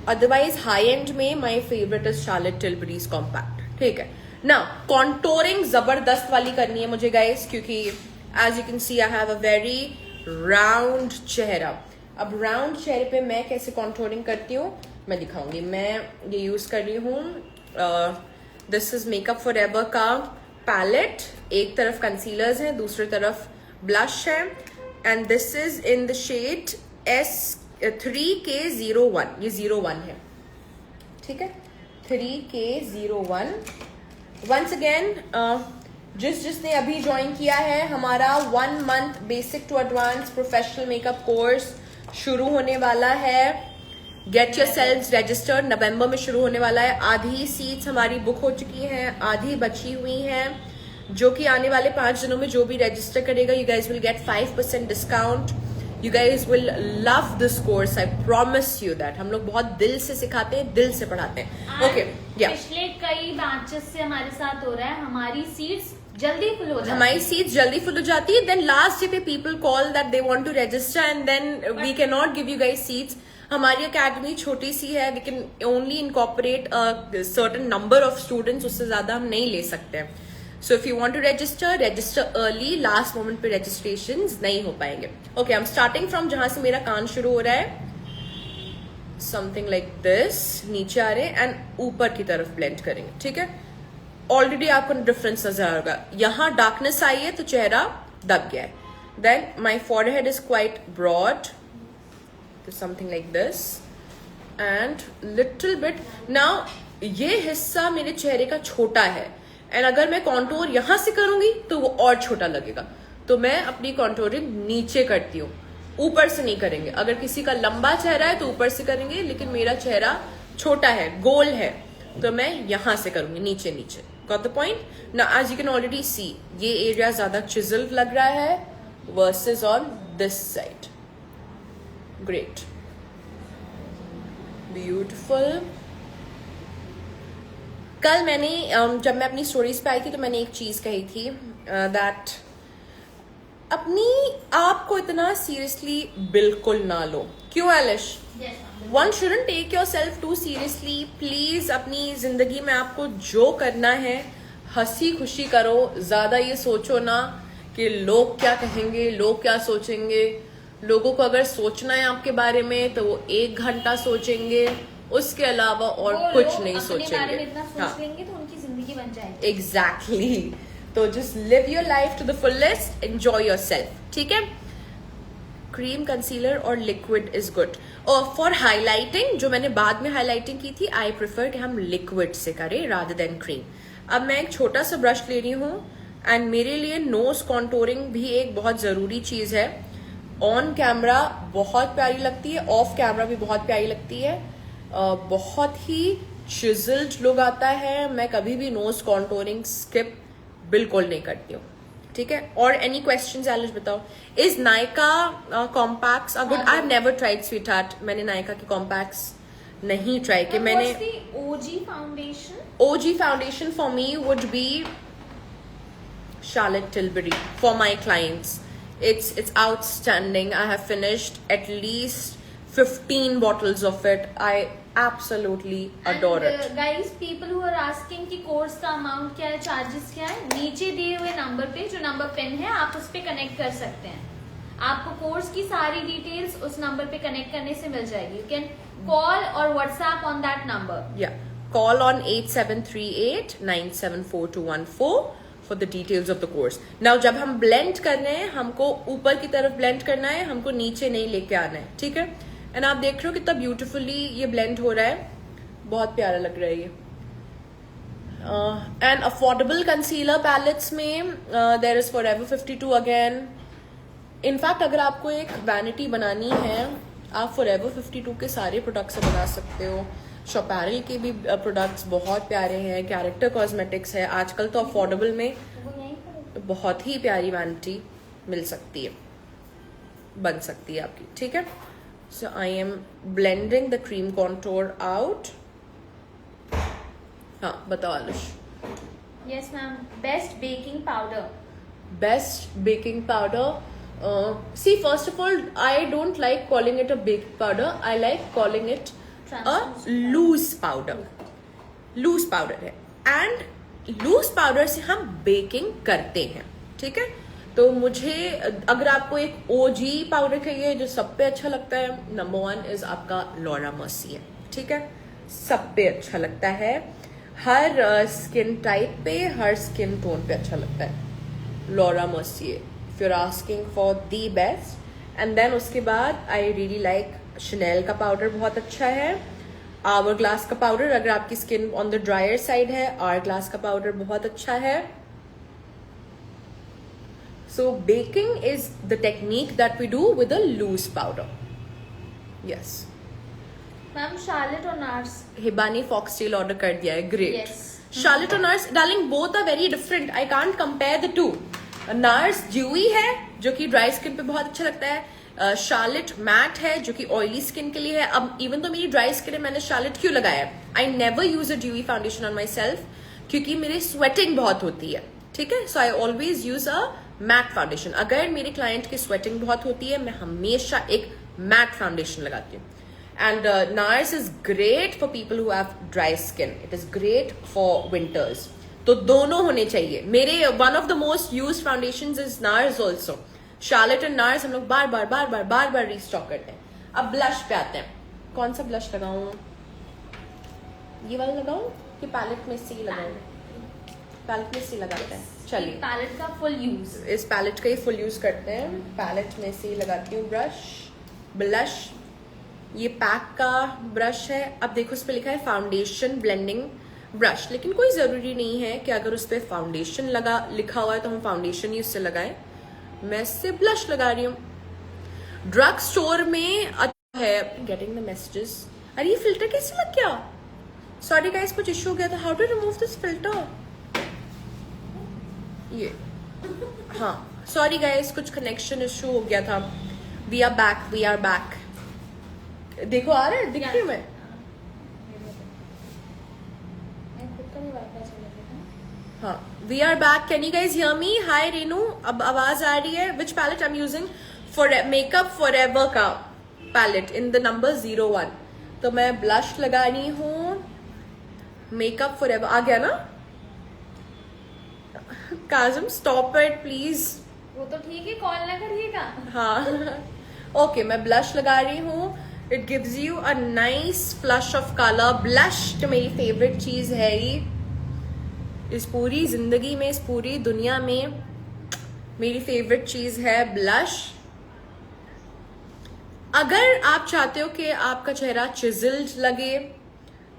Speaker 1: अदरवाइज हाई एंड में my favourite is Charlotte Tilbury's compact, ठीक है ना? कॉन्टोरिंग जबरदस्त वाली करनी है मुझे गाइस, क्योंकि as you can see I have a very round चेहरा। अब राउंड चेहरे पे मैं कैसे कॉन्टोरिंग करती हूँ मैं दिखाऊंगी। मैं ये यूज कर रही हूँ, दिस इज मेकअप फॉरएवर का पैलेट, एक तरफ कंसीलर्स है, दूसरी तरफ ब्लश है, and this is in the shade S3K01, ये 01 है, ठीक है? 3K01। वंस अगेन जिसने अभी ज्वाइन किया है, हमारा 1 month basic to advance professional makeup course शुरू होने वाला है। गेट योर सेल्फ रजिस्टर्ड, नवंबर में शुरू होने वाला है। आधी सीट्स हमारी बुक हो चुकी हैं, आधी बची हुई हैं, जो कि आने वाले 5 दिनों में जो भी रजिस्टर करेगा, you guys will get 5% discount. You guys will love this course, I promise you that. हम लोग बहुत दिल से सिखाते हैं, दिल से पढ़ाते हैं। ओके,
Speaker 2: पिछले कई बैचेस से हमारे साथ हो रहा है, हमारी सीट्स जल्दी फुल हो जाती है,
Speaker 1: हमारी सीट्स जल्दी फुल हो जाती है। देन लास्ट डे पे people call that they want to register and then we can not give you guys seats. हमारी अकेडमी छोटी सी है, we can only incorporate certain number of students, उससे ज्यादा हम नहीं ले सकते हैं। So if you want to register, register early, last moment पे registrations नहीं हो पाएंगे। Okay, I'm starting from जहां से मेरा कान शुरू हो रहा है, something like this, नीचे आ रहे एंड ऊपर की तरफ blend करेंगे, ठीक है? ऑलरेडी आपको डिफरेंस नजर आएगा, यहाँ डार्कनेस आई है तो चेहरा दब गया है। Then my forehead is quite broad, so something like this, and little bit now ये हिस्सा मेरे चेहरे का छोटा है, एंड अगर मैं कॉन्टोर यहां से करूंगी तो वो और छोटा लगेगा, तो मैं अपनी कॉन्टोरिंग नीचे करती हूँ, ऊपर से नहीं करेंगे। अगर किसी का लंबा चेहरा है तो ऊपर से करेंगे, लेकिन मेरा चेहरा छोटा है, गोल है, तो मैं यहां से करूंगी, नीचे नीचे। गॉट द पॉइंट ना? एज यू कैन ऑलरेडी सी, ये एरिया ज्यादा चिजल्ड लग रहा है versus on this side. Great, beautiful. कल मैंने जब मैं अपनी स्टोरीज पे आई थी तो मैंने एक चीज कही थी दैट अपनी आप को इतना सीरियसली बिल्कुल ना लो। क्यों Elish? One shouldn't take yourself too seriously. Please अपनी जिंदगी में आपको जो करना है हंसी खुशी करो, ज्यादा ये सोचो ना कि लोग क्या कहेंगे, लोग क्या सोचेंगे। लोगों को अगर सोचना है आपके बारे में तो वो 1 घंटा सोचेंगे, उसके अलावा और कुछ नहीं सोचेंगे।
Speaker 2: इतना सोच लेंगे तो उनकी जिंदगी बन जाएगी।
Speaker 1: एग्जैक्टली। तो just live your life to the fullest, enjoy yourself, ठीक है? क्रीम कंसीलर और लिक्विड इज गुड. और फॉर हाईलाइटिंग, जो मैंने बाद में हाईलाइटिंग की थी, आई प्रेफर कि हम लिक्विड से करें रादर देन क्रीम. अब मैं एक छोटा सा ब्रश ले रही हूँ एंड मेरे लिए नोज कॉन्टोरिंग भी एक बहुत जरूरी चीज है. ऑन कैमरा बहुत प्यारी लगती है, ऑफ कैमरा भी बहुत प्यारी लगती है. बहुत ही चिजल्ड लुक आता है. मैं कभी भी नोज कॉन्टोरिंग स्किप बिल्कुल नहीं करती हूँ. ठीक है. और एनी क्वेश्चंस एलिश बताओ. Is Nykaa compacts are good? I have never tried sweetheart. मैंने नायका के कॉम्पैक्ट्स नहीं ट्राई किए. मैंने OG foundation for me would be Charlotte Tilbury for my clients. It's outstanding. I have finished at least 15 bottles of it. I absolutely adore it.
Speaker 2: Guys, people who are asking कि कोर्स का अमाउंट क्या है, चार्जेस क्या है, नीचे दिए हुए नंबर पे, जो नंबर पिन है, आप उस पे कनेक्ट कर सकते हैं. आपको कोर्स की सारी डिटेल्स उस नंबर पे कनेक्ट करने से मिल जाएगी. यू कैन कॉल और WhatsApp on that number.
Speaker 1: Yeah, call on 8738-974214 for the details of the course. Now जब हम blend करने हैं, हमको ऊपर की तरफ blend करना है, हमको नीचे नहीं लेके आना है. ठीक है. एंड आप देख रहे हो कितना ब्यूटिफुली ये blend हो रहा है. बहुत प्यारा लग रहा है ये. एंड अफोर्डेबल कंसीलर पैलेट्स में there is forever 52 again. In fact अगर आपको एक वैनिटी बनानी है, आप फॉरएवर 52 के सारे प्रोडक्ट्स से बना सकते हो. शॉपैरल के भी प्रोडक्ट्स बहुत प्यारे हैं. कैरेक्टर कॉस्मेटिक्स है. आजकल तो अफोर्डेबल में बहुत ही प्यारी वैनिटी मिल सकती है, बन सकती है आपकी. ठीक है. So I am blending the cream contour out. हाँ बताओ Alush.
Speaker 2: Yes ma'am. Best baking powder.
Speaker 1: Best baking powder. See, first of all, I don't like calling it a baking powder. I like calling it a loose powder. Loose powder है. And loose powder से हम baking करते हैं. ठीक है. तो मुझे अगर आपको एक OG पाउडर चाहिए जो सब पे अच्छा लगता है, नंबर 1 इज आपका लॉरा मर्सी है. ठीक है. सब पे अच्छा लगता है. हर स्किन टाइप पे, हर स्किन टोन पे अच्छा लगता है. Laura Mercier, if you're asking for the best. And then उसके बाद I really like Chanel का पाउडर बहुत अच्छा है. Hourglass का पाउडर, अगर आपकी skin on the drier side है, Hourglass का पाउडर बहुत अच्छा है. So baking is the technique that we do with a loose powder. Yes.
Speaker 2: Ma'am Charlotte और NARS.
Speaker 1: हिबानी फॉक्सटेल ऑर्डर कर दिया है. ग्रेट.
Speaker 2: Yes.
Speaker 1: Charlotte और NARS, darling, both are very different. I can't compare the two. NARS dewy है जो कि ड्राई स्किन पे बहुत अच्छा लगता है. Charlotte मैट है जो कि ऑयली स्किन के लिए है. अब इवन तो मेरी ड्राई स्किन है, मैंने Charlotte क्यों लगाया है? I never use a dewy foundation on my self क्योंकि मेरी स्वेटिंग बहुत होती है. ठीक है. So I always use a matte foundation. अगर मेरे क्लाइंट की स्वेटिंग बहुत होती है, मैं हमेशा एक मैट फाउंडेशन लगाती हूँ. And NARS is great for people who have dry skin. It is great for winters. तो दोनों होने चाहिए. मेरे one of the most used foundations is NARS also. Charlotte and NARS हम लोग बार रीस्टॉक करते हैं. अब ब्लश पे आते हैं. कौन सा ब्लश लगाऊं? ये वाला लगाऊं कि पैलेट में से ही लगाऊं? पैलेट में से लगाते हैं. चलिए.
Speaker 2: पैलेट का फुल यूज.
Speaker 1: इस पैलेट का ही फुल यूज करते हैं. पैलेट में से ही लगाती हूँ ब्लश. ये पैक का ब्रश है. अब देखो उस पर लिखा है फाउंडेशन ब्लेंडिंग ब्रश, लेकिन कोई जरूरी नहीं है कि अगर उस पर फाउंडेशन लिखा हुआ है तो हम फाउंडेशन ही उससे लगाएं. मैं इससे ब्लश लगा रही हूँ. ड्रग स्टोर में है. Getting the messages. अरे ये फिल्टर कैसे लग गया? सॉरी गाइस, कुछ इशू हो गया था. How to remove this filter? ये हाँ, सॉरी गाइस, कुछ कनेक्शन इशू हो गया था. We are back. देखो आ रहा है, दिख रही हूँ मैं. हाँ, we are back. Can you guys hear me? Hi Renu, अब आवाज आ रही है. Which palette I am using? For makeup forever का पैलेट इन द नंबर 01. तो मैं ब्लश लगा रही हूँ. मेकअप फॉरएवर आ गया ना? काजम स्टॉप इट प्लीज.
Speaker 2: वो तो ठीक है, कॉल ना करिएगा.
Speaker 1: हाँ ओके. मैं ब्लश लगा रही हूँ. It gives you a nice flush of color. Blush तो मेरी फेवरेट चीज है ही. इस पूरी जिंदगी में, इस पूरी दुनिया में मेरी फेवरेट चीज है ब्लश. अगर आप चाहते हो कि आपका चेहरा चिजल्ड लगे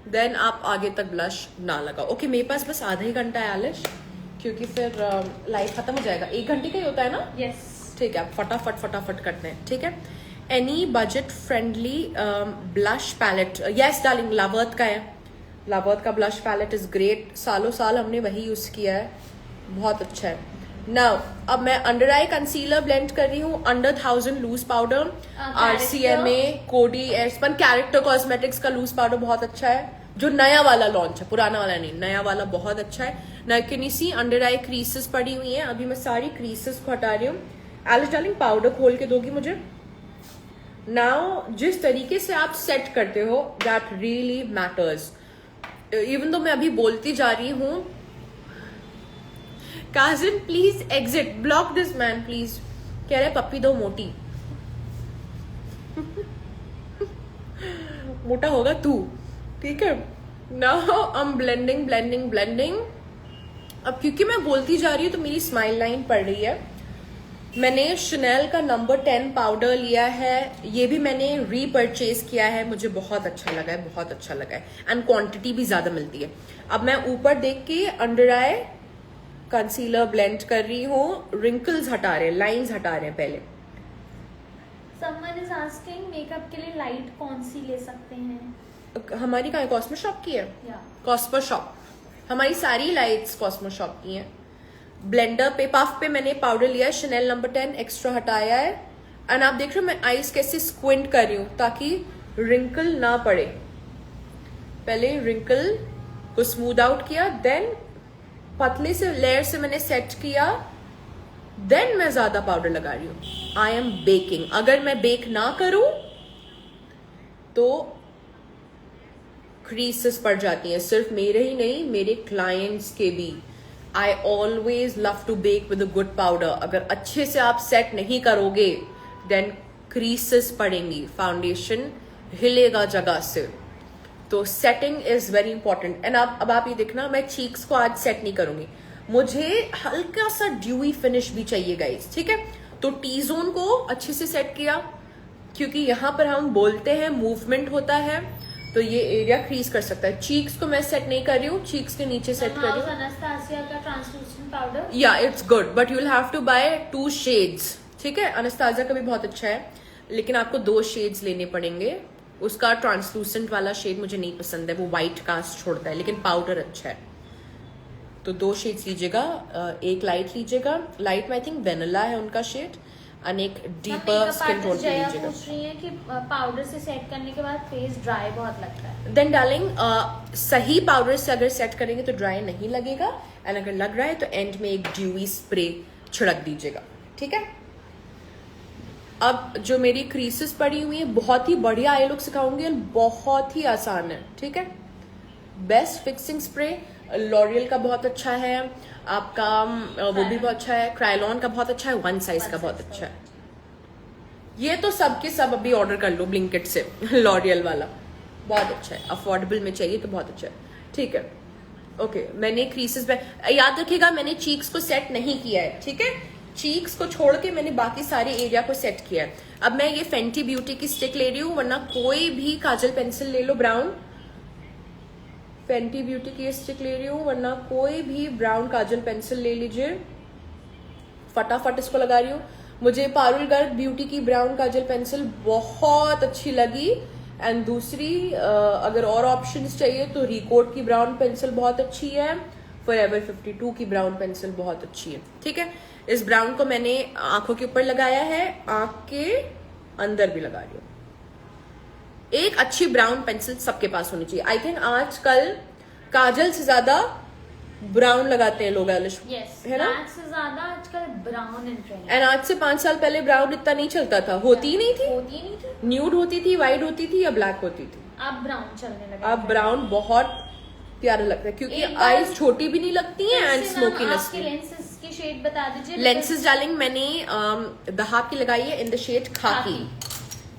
Speaker 1: देन आप आगे तक ब्लश ना लगाओ। ओके मेरे पास बस आधा ही घंटा है आलिश, क्योंकि फिर लाइफ खत्म हो जाएगा। 1 घंटे का ही होता है ना?
Speaker 2: यस
Speaker 1: ठीक है, आप फटाफट करते हैं। ठीक है, any budget friendly blush palette? Yes darling, लावर्थ का है। लावर्थ का ब्लश पैलेट इज ग्रेट, सालों साल हमने वही यूज किया है, बहुत अच्छा है। नाउ अब मैं अंडर आई कंसीलर ब्लेंड कर रही हूँ, अंडर 1000 लूज पाउडर, RCMA, कोडी, एयरस्पन, कैरेक्टर कॉस्मेटिक्स का लूज पाउडर बहुत अच्छा है, जो नया वाला लॉन्च है, पुराना वाला नहीं, नया वाला बहुत अच्छा है। ना can you see under I creases पड़ी हुई हैं, अभी मैं सारी क्रीसेस को हटा रही हूँ। एलिस डार्लिंग पाउडर खोल के दोगी मुझे? नाउ जिस तरीके से आप सेट करते हो दैट रियली मैटर्स। इवन तो मैं अभी बोलती जा रही हूँ, cousin please exit, block this man please, कह रहे पप्पी दो मोटी। मोटा होगा तू, ठीक है। Now I am blending. अब क्योंकि मैं बोलती जा रही हूँ तो मेरी स्माइल लाइन पड़ रही है। मैंने Chanel का नंबर 10 पाउडर लिया है, ये भी मैंने रीपरचेज किया है, मुझे बहुत अच्छा लगा है, बहुत अच्छा लगा है, एंड क्वांटिटी भी ज्यादा मिलती है। अब मैं ऊपर देख के अंडर आई कंसीलर ब्लेंड कर रही हूँ, रिंकल्स हटा रहे हैं, लाइंस हटा रहे हैं पहले।
Speaker 2: समवन इज आस्किंग मेकअप के लिए लाइट कौन सी ले सकते हैं?
Speaker 1: हमारी कहाँ कॉस्मो शॉप की है? कॉस्मो शॉप, हमारी सारी लाइट्स कॉस्मो शॉप की हैं। ब्लेंडर पे पफ पे मैंने पाउडर लिया है, Chanel नंबर 10 एक्स्ट्रा हटाया है, एंड आप देख रहे हो मैं आईज कैसे स्क्विंट कर रही हूँ ताकि रिंकल ना पड़े। पहले रिंकल को स्मूथ आउट किया, देन पतले से लेयर से मैंने सेट किया, देन मैं ज्यादा पाउडर लगा रही हूँ। आई एम बेकिंग, अगर मैं बेक ना करूं तो क्रीसेस पड़ जाती हैं, सिर्फ मेरे ही नहीं मेरे क्लाइंट्स के भी। I always love to bake with a good powder. अगर अच्छे से आप सेट नहीं करोगे देन क्रीसेस पड़ेंगी, फाउंडेशन हिलेगा जगह से। तो setting is very important. And अब आप ये देखना, मैं चीक्स को आज सेट नहीं करूंगी, मुझे हल्का सा ड्यूई फिनिश भी चाहिए गाइस, ठीक है। तो टी जोन को अच्छे से सेट किया, क्योंकि यहां पर हम बोलते हैं मूवमेंट होता है, तो ये एरिया क्रीज कर सकता है। चीक्स को मैं सेट नहीं कर रही हूँ, चीक्स के नीचे सेट कर रही हूँ।
Speaker 2: अनस्तासिया का ट्रांसलूसेंट पाउडर,
Speaker 1: या it's good but you will have to buy 2 shades, ठीक है। अनस्तासिया का भी बहुत अच्छा है, लेकिन आपको 2 शेड्स लेने पड़ेंगे। उसका ट्रांसलूसेंट वाला शेड मुझे नहीं पसंद है, वो व्हाइट कास्ट छोड़ता है, लेकिन पाउडर अच्छा है। तो 2 शेड्स लीजिएगा, एक लाइट लीजिएगा, लाइट में आई थिंक वेनिला है उनका शेड, और एक डीपर स्किन टोन पे लीजिएगा।
Speaker 2: पूछ रही है कि पाउडर से सेट करने के बाद फेस ड्राई बहुत लगता है।
Speaker 1: देन डार्लिंग सही पाउडर से अगर सेट करेंगे तो ड्राई नहीं लगेगा, एंड अगर लग रहा है तो एंड में एक ड्यूई स्प्रे छिड़क दीजिएगा, ठीक है। अब जो मेरी क्रीसेस पड़ी हुई है, बहुत ही बढ़िया आई लुक सिखाऊंगी, और बहुत ही आसान है, ठीक है। बेस्ट फिक्सिंग स्प्रे लॉरियल का बहुत अच्छा है, आपका वो भी बहुत अच्छा है, क्रायलॉन का बहुत अच्छा है, वन साइज का बहुत अच्छा है। ये तो सब के सब अभी ऑर्डर कर लो ब्लिंकिट से, लॉरियल वाला बहुत अच्छा है, अफोर्डेबल में चाहिए तो बहुत अच्छा है, ठीक है। ओके, मैंने क्रीसेस पे याद रखिएगा, मैंने चीक्स को सेट नहीं किया है, ठीक है। चीक्स को छोड़ के मैंने बाकी सारे एरिया को सेट किया है। अब मैं ये फेंटी ब्यूटी की स्टिक ले रही हूँ, वरना कोई भी काजल पेंसिल ले लो ब्राउन, फेंटी ब्यूटी की स्टिक ले रही हूँ, वरना कोई भी ब्राउन काजल पेंसिल ले लीजिए। फटाफट इसको लगा रही हूँ। मुझे पारुल गर्ग ब्यूटी की ब्राउन काजल पेंसिल बहुत अच्छी लगी, एंड दूसरी अगर और ऑप्शंस चाहिए तो रिकोट की ब्राउन पेंसिल बहुत अच्छी है, फॉरएवर 52 की ब्राउन पेंसिल बहुत अच्छी है, ठीक है। इस ब्राउन को मैंने आंखों के ऊपर लगाया है, आंख के अंदर भी लगा रही हूँ। एक अच्छी ब्राउन पेंसिल सबके पास होनी चाहिए। आई थिंक आजकल काजल से ज्यादा ब्राउन लगाते हैं लोग, है ना,
Speaker 2: से ज्यादा आजकल ब्राउन इन ट्रेंड।
Speaker 1: एंड आज से 5 साल पहले ब्राउन इतना नहीं चलता था, होती ही नहीं थी, न्यूड होती थी, वाइट होती थी या ब्लैक होती थी।
Speaker 2: अब ब्राउन चलने लगा,
Speaker 1: अब ब्राउन बहुत प्यारा लगता है, क्योंकि आईज छोटी भी नहीं लगती हैं एंड स्मोकीनेस भी।
Speaker 2: लेंसेज की शेड बता दीजिए।
Speaker 1: लेंसेज डार्लिंग मैंने दहाब की लगाई है इन द शेड खाकी,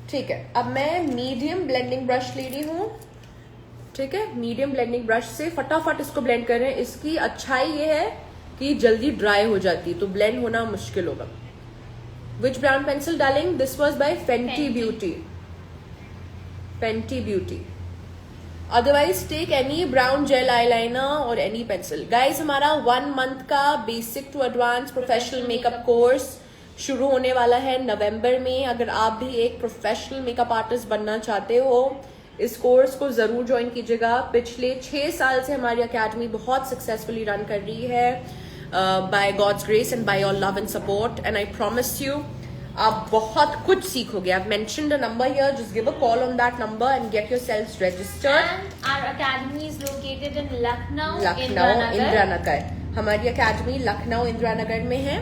Speaker 1: ठीक है। अब मैं मीडियम ब्लेंडिंग ब्रश ले रही हूँ, ठीक है। मीडियम ब्लेंडिंग ब्रश से फटाफट इसको ब्लेंड कर रहे हैं। इसकी अच्छाई ये है कि जल्दी ड्राई हो जाती है, तो ब्लेंड होना मुश्किल होगा। Which brown pencil, darling? This was by Fenty Beauty. Fenty Beauty. Otherwise, take any brown gel eyeliner or any pencil. Guys, हमारा 1 month का basic to advance professional makeup course शुरू होने वाला है नवंबर में. अगर आप भी एक प्रोफेशनल मेकअप आर्टिस्ट बनना चाहते हो, इस कोर्स को जरूर ज्वाइन कीजिएगा. पिछले 6 साल से हमारी अकेडमी बहुत सक्सेसफुली रन कर रही है, by God's grace and by your love and support. And I promise you, आप बहुत कुछ सीखोगे. I've mentioned a number here. Just give a call on that number and get yourselves registered.
Speaker 2: And our academy is located in Lucknow,
Speaker 1: Indira Nagar. हमारी अकेडमी लखनऊ इंदिरा नगर में है,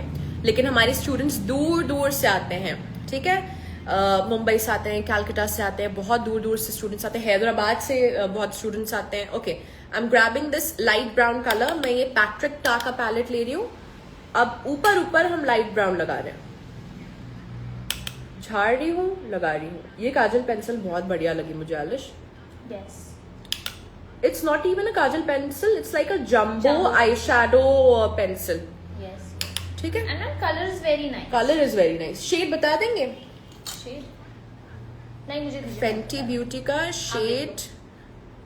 Speaker 1: लेकिन हमारे स्टूडेंट्स दूर दूर से आते हैं. ठीक है, मुंबई से आते हैं, कैलकाटा से आते हैं, बहुत दूर दूर से स्टूडेंट्स आते हैं, हैदराबाद से बहुत स्टूडेंट्स आते हैं. Okay, I am grabbing this light brown colour. मैं ये पैट्रिक टा का पैलेट ले रही हूँ. अब ऊपर ऊपर हम लाइट ब्राउन लगा रहे हैं. झाड़ रही हूँ, लगा रही हूँ. ये काजल पेंसिल बहुत बढ़िया लगी मुझे आलिश.
Speaker 2: Yes.
Speaker 1: It's not even a Kajal pencil, it's like a jumbo eyeshadow pencil.
Speaker 2: Yes.
Speaker 1: ठीक है.
Speaker 2: And the color is very nice.
Speaker 1: Color is very nice. Shade बता देंगे?
Speaker 2: Shade? नहीं, मुझे दीजिए.
Speaker 1: Fenty Beauty का shade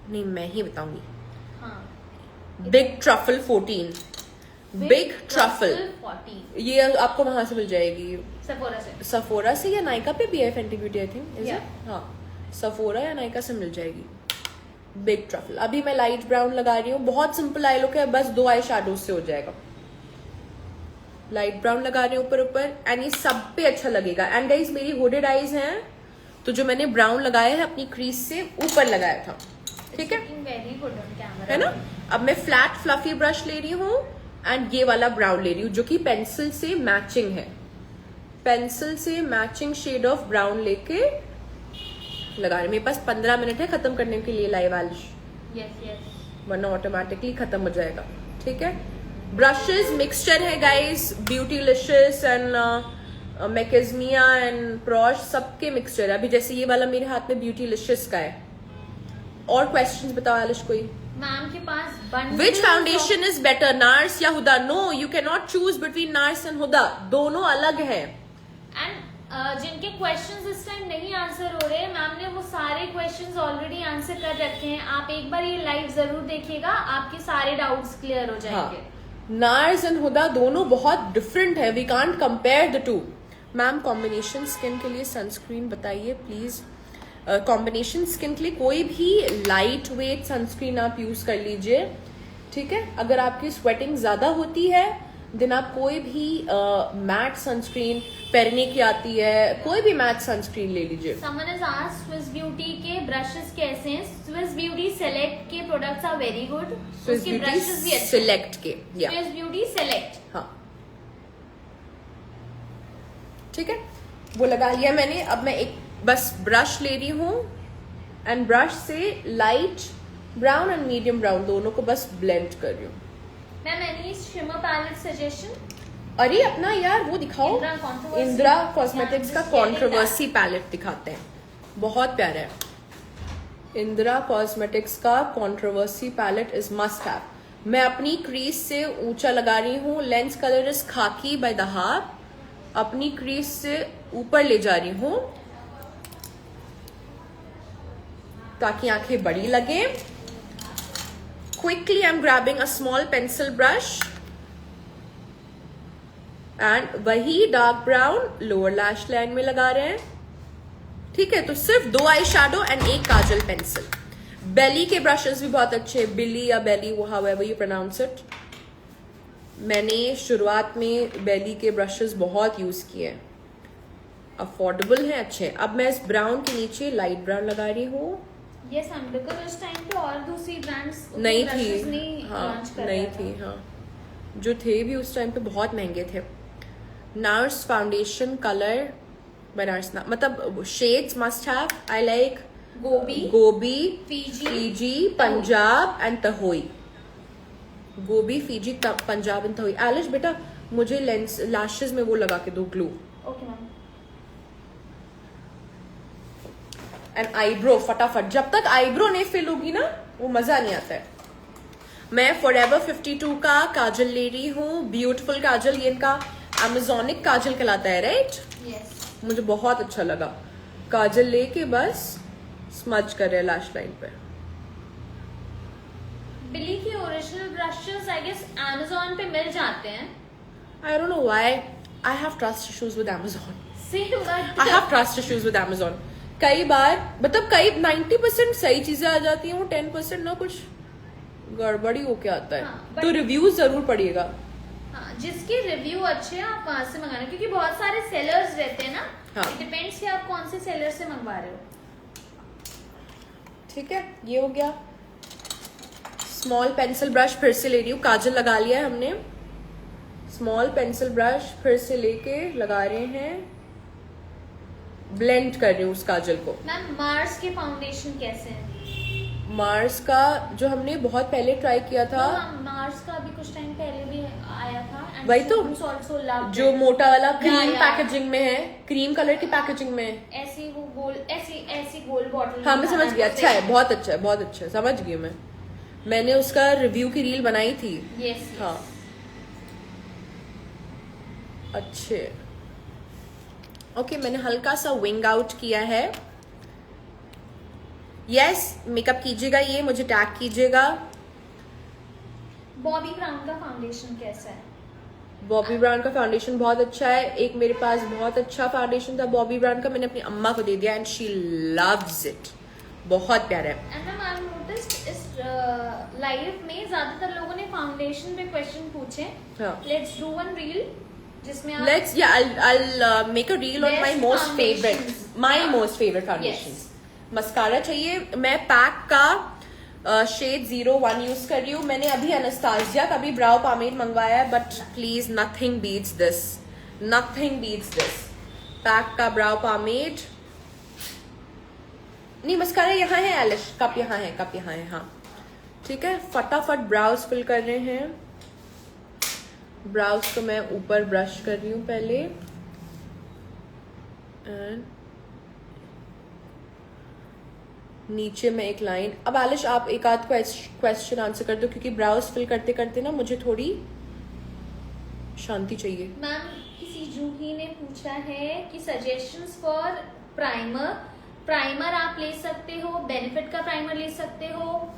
Speaker 1: नहीं, मैं ही बताऊंगी.
Speaker 2: हाँ.
Speaker 1: Big Truffle 14. Big Truffle
Speaker 2: 14.
Speaker 1: ये आपको वहां से मिल जाएगी.
Speaker 2: सफोरा
Speaker 1: से या नायका पे भी है Fenty beauty, I think.
Speaker 2: Yeah.
Speaker 1: हाँ, सफोरा या नायका से मिल जाएगी. Big truffle. अभी मैं लाइट ब्राउन लगा रही हूँ. बहुत सिंपल आई लुक है, बस 2 आई शेडोज से हो जाएगा. लाइट ब्राउन लगा रही हूँ ऊपर ऊपर, एंड ये सब पे अच्छा लगेगा. एंड गाइस, मेरी हुडेड आईज हैं, तो जो मैंने ब्राउन लगाया है अपनी क्रीज से ऊपर लगाया था. ठीक है,
Speaker 2: वेरी गुड ऑन कैमरा,
Speaker 1: है ना. अब मैं फ्लैट फ्लफी ब्रश ले रही हूँ, एंड ये वाला ब्राउन ले रही हूँ जो कि पेंसिल से मैचिंग है. पेंसिल से मैचिंग शेड ऑफ ब्राउन लेके लगा रही. मेरे पास 15 मिनट है खत्म करने के लिए लाइव आलिश.
Speaker 2: यस.
Speaker 1: वरना ऑटोमेटिकली खत्म हो जाएगा. ठीक है. ब्रशेस मिक्सचर है गाइस, ब्यूटीलिशियस एंड मैकेजमिया एंड प्रॉश, सबके मिक्सचर है. अभी जैसे ये वाला मेरे हाथ में ब्यूटीलिशियस का है. और क्वेश्चंस बताओ आलिश कोई.
Speaker 2: मैम के पास
Speaker 1: which foundation is better, Nars या Huda? No, you can not choose between Nars and Huda. दोनों अलग है.
Speaker 2: एंड जिनके क्वेश्चंस इस टाइम नहीं आंसर हो रहे, मैम ने वो सारे क्वेश्चंस ऑलरेडी आंसर कर रखे हैं. आप एक बार ये लाइव जरूर देखिएगा, आपके सारे डाउट्स क्लियर हो जाएंगे.
Speaker 1: नार्स एंड हुदा दोनों बहुत डिफरेंट है. We can't compare the two. Ma'am, combination skin के लिए सनस्क्रीन बताइए प्लीज. कॉम्बिनेशन स्किन के लिए कोई भी लाइट वेट सनस्क्रीन आप यूज कर लीजिए. ठीक है. अगर आपकी स्वेटिंग ज्यादा होती है दिन आप कोई भी मैट सनस्क्रीन, पेरने की आती है, कोई भी मैट सनस्क्रीन ले लीजिए.
Speaker 2: Someone has asked Swiss Beauty के ब्रशेस कैसे हैं. Swiss Beauty Select के products are very good.
Speaker 1: Swiss Beauty Select के, या
Speaker 2: Swiss Beauty Select.
Speaker 1: हाँ, ठीक है. वो लगा लिया मैंने. अब मैं एक बस ब्रश ले रही हूँ, एंड ब्रश से light brown and medium brown दोनों को बस ब्लेंड कर रही हूँ.
Speaker 2: Ma'am, any shimmer palette suggestion?
Speaker 1: अरे अपना यार वो दिखाओ, इंदिरा कॉस्मेटिक्स का कंट्रोवर्सी पैलेट दिखाते हैं. बहुत प्यारा है. इंदिरा कॉस्मेटिक्स का controversy palette is must have. मैं अपनी क्रीज से ऊंचा लगा रही हूँ. Lens colour is khaki by the half. अपनी क्रीज से ऊपर ले जा रही हूँ ताकि आंखें बड़ी लगे. Quickly I'm grabbing a small pencil brush and वही dark brown lower lash line में लगा रहे हैं. ठीक है. तो सिर्फ 2 आई शेडो एंड एक काजल पेंसिल. बेली के ब्रशेस भी बहुत अच्छे, बिली या बेली, वो हाउएवर यू प्रोनाउंस इट. मैंने शुरुआत में बेली के ब्रशेस बहुत यूज किए, अफोर्डेबल हैं, अच्छे. अब मैं इस ब्राउन के नीचे लाइट ब्राउन लगा रही हूँ.
Speaker 2: यस मैम, बिकॉज़ उस टाइम पे और दूसरी ब्रांड्स
Speaker 1: नहीं थी. हाँ, नहीं थी. हाँ, जो थे भी उस टाइम पे बहुत महंगे थे. नार्स फाउंडेशन कलर बनारस ना, मतलब shades must have. I like Gobi, Fiji, Punjab and Tahoe. Gobi, Fiji, Punjab and Tahoe. Alish बेटा, मुझे लेंस लैशेस में वो लगा के दो, glue.
Speaker 2: Okay ma'am.
Speaker 1: And eyebrow फटाफट. जब तक आईब्रो नहीं फिल होगी ना, वो मजा नहीं आता है. मैं फॉरएवर 52 का काजल ले रही हूँ. ब्यूटीफुल काजल. ये इनका अमेजोनिक काजल कहलाता है, राइट?
Speaker 2: यस।
Speaker 1: मुझे बहुत अच्छा लगा। काजल लेके बस स्मज कर रहे हैं लैश लाइन पे।
Speaker 2: बिली के original brushes I guess Amazon पे मिल जाते हैं।
Speaker 1: I don't know why I have trust issues with Amazon.
Speaker 2: Same but
Speaker 1: I have trust issues with Amazon. कई बार मतलब कई 90% सही चीजें आ जाती हैं, वो 10% ना कुछ गड़बड़ी होके आता है।
Speaker 2: हाँ,
Speaker 1: तो रिव्यूज जरूर पढ़िएगा।
Speaker 2: हाँ, जिसके रिव्यू अच्छे हैं आप वहां से मंगाना, क्योंकि बहुत सारे सेलर्स रहते हैं ना।
Speaker 1: हाँ।
Speaker 2: इट डिपेंड्स कि आप कौन से सेलर से मंगवा रहे हो।
Speaker 1: ठीक है, ये हो गया। स्मॉल पेंसिल ब्रश फिर से ले रही हूँ, काजल लगा लिया है हमने। स्मॉल पेंसिल ब्रश फिर से लेके लगा रहे हैं, ब्लेंड कर रही हूँ उस काजल को।
Speaker 2: मैम मार्स के फाउंडेशन कैसे हैं?
Speaker 1: मार्स का जो हमने बहुत पहले ट्राई किया था,
Speaker 2: मार्स का अभी कुछ टाइम पहले भी आया था। and
Speaker 1: वही तो,
Speaker 2: students also loved
Speaker 1: जो
Speaker 2: it.
Speaker 1: मोटा वाला क्रीम
Speaker 2: या।
Speaker 1: पैकेजिंग में है, क्रीम कलर की पैकेजिंग में है।
Speaker 2: ऐसी वो गोल ऐसी गोल बॉटल।
Speaker 1: हाँ मैं समझ गया, अच्छा है, बहुत अच्छा है, बहुत अच्छा है, समझ गई मैं। मैंने उसका रिव्यू की रील बनाई थी।
Speaker 2: यस।
Speaker 1: हाँ अच्छे। ओके, मैंने हल्का सा विंग आउट किया है। यस, मेकअप कीजिएगा, ये मुझे टैग कीजिएगा।
Speaker 2: बॉबी ब्राउन का फाउंडेशन कैसा है?
Speaker 1: बॉबी ब्राउन का फाउंडेशन बहुत अच्छा है। एक मेरे पास बहुत अच्छा फाउंडेशन था बॉबी ब्राउन का, मैंने अपनी अम्मा को दे दिया एंड शी लव्स इट, बहुत प्यारा है।
Speaker 2: एंड मैम आई नोटिस्ड इस लाइव में ज्यादातर लोगों ने फाउंडेशन पे क्वेश्चन पूछे।
Speaker 1: हाँ।
Speaker 2: लेट्स डू वन रील जिसमें आप
Speaker 1: Let's, yeah, I'll make a reel on my
Speaker 2: Best
Speaker 1: most favorite,
Speaker 2: foundations.
Speaker 1: my
Speaker 2: हाँ.
Speaker 1: most favorite foundations. मस्कारा चाहिए, मैं पैक का शेड 01 यूज कर रही हूँ। मैंने अभी एनास्टासिया का भी ब्राउ पामेड मंगवाया है, but please nothing beats this, nothing beats this. Pack का ब्राउ पामेड नहीं, मस्कारा यहाँ है एलिश, कप यहाँ है, कप यहाँ है। हाँ ठीक है, फटाफट ब्राउज फिल कर रहे हैं। ब्राउज को मैं ऊपर ब्रश कर रही हूँ पहले, एंड नीचे में एक लाइन। अब आलिश आप एक आध क्वेश्चन आंसर कर दो, क्योंकि ब्राउज फिल करते करते ना मुझे थोड़ी शांति चाहिए।
Speaker 2: मैम किसी जूही ने पूछा है कि सजेशंस फॉर प्राइमर आप ले सकते हो, बेनिफिट का प्राइमर ले सकते हो,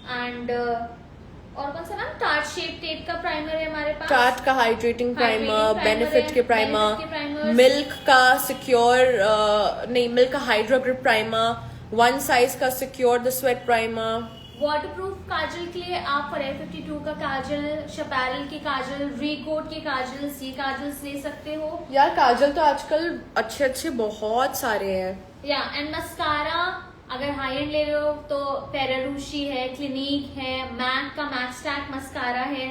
Speaker 2: एंड और कौन सा मैम? टार्ट शेप टेप का प्राइमर है हमारे पास।
Speaker 1: टार्ट का हाइड्रेटिंग प्राइमर, बेनिफिट के प्राइमर,
Speaker 2: प्राइमर,
Speaker 1: मिल्क का सिक्योर नहीं, मिल्क का hydro grip primer, one size का secure the sweat primer.
Speaker 2: Waterproof kajal के लिए आप Forever 52 का काजल, शपैरल के काजल, रीकोट के काजल, ये काजल्स ले सकते हो।
Speaker 1: यार काजल तो आजकल अच्छे अच्छे बहुत सारे हैं।
Speaker 2: या एंड मस्कारा अगर हाई एंड ले रहे हो तो फेरारूशी है, क्लिनिक है, मैक का मैक स्टैक मस्कारा है।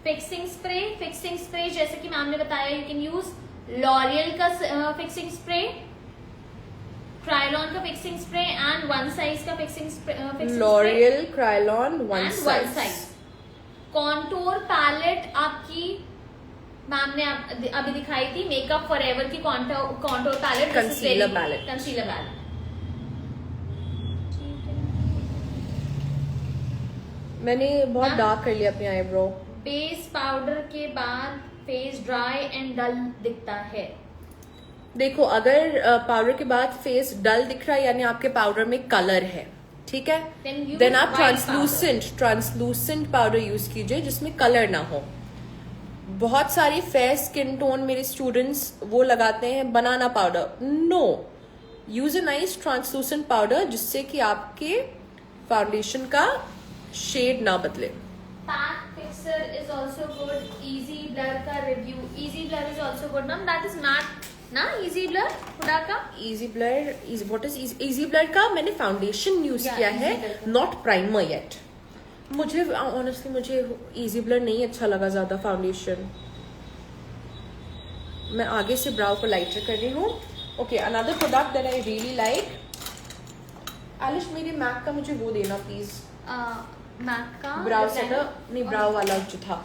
Speaker 2: फिक्सिंग स्प्रे जैसे कि मैम ने बताया, यू कैन यूज लॉरियल का फिक्सिंग स्प्रे, क्रायलॉन का fixing spray and one size का fixing spray.
Speaker 1: L'Oreal, Krylon, one size.
Speaker 2: Contour palette आपकी मैम ने अभी दिखाई थी, मेकअप फॉरएवर की contour palette,
Speaker 1: concealer palette,
Speaker 2: concealer palette.
Speaker 1: मैंने बहुत डार्क कर लिया अपनी आईब्रो।
Speaker 2: बेस पाउडर के बाद फेस ड्राई एंड डल दिखता है।
Speaker 1: देखो अगर पाउडर के बाद फेस डल दिख रहा है, यानी आपके पाउडर में कलर है, ठीक है, देन आप ट्रांसलूसेंट पाउडर यूज कीजिए जिसमें कलर ना हो। बहुत सारी फेयर स्किन टोन मेरे स्टूडेंट्स वो लगाते हैं banana powder. No, use a nice translucent powder जिससे कि आपके फाउंडेशन का शेड ना बदले।
Speaker 2: PAC fixer is also good. Easy blur का review, easy blur is also good ma'am, that is matte ना, इजी ब्लर हुडा का।
Speaker 1: Easy blur, what is easy blur का? मैंने फाउंडेशन यूज किया है, नॉट प्राइमर येट। मुझे ऑनेस्टली मुझे इजी ब्लर नहीं अच्छा लगा ज्यादा फाउंडेशन। मैं आगे से ब्राउ को लाइटर कर रही हूँ। Okay, another product that I really like. Alish मेरे मैक का मुझे वो देना प्लीज,
Speaker 2: मैक का
Speaker 1: ब्राउ सेटर नहीं, ब्राउ वाला जो था,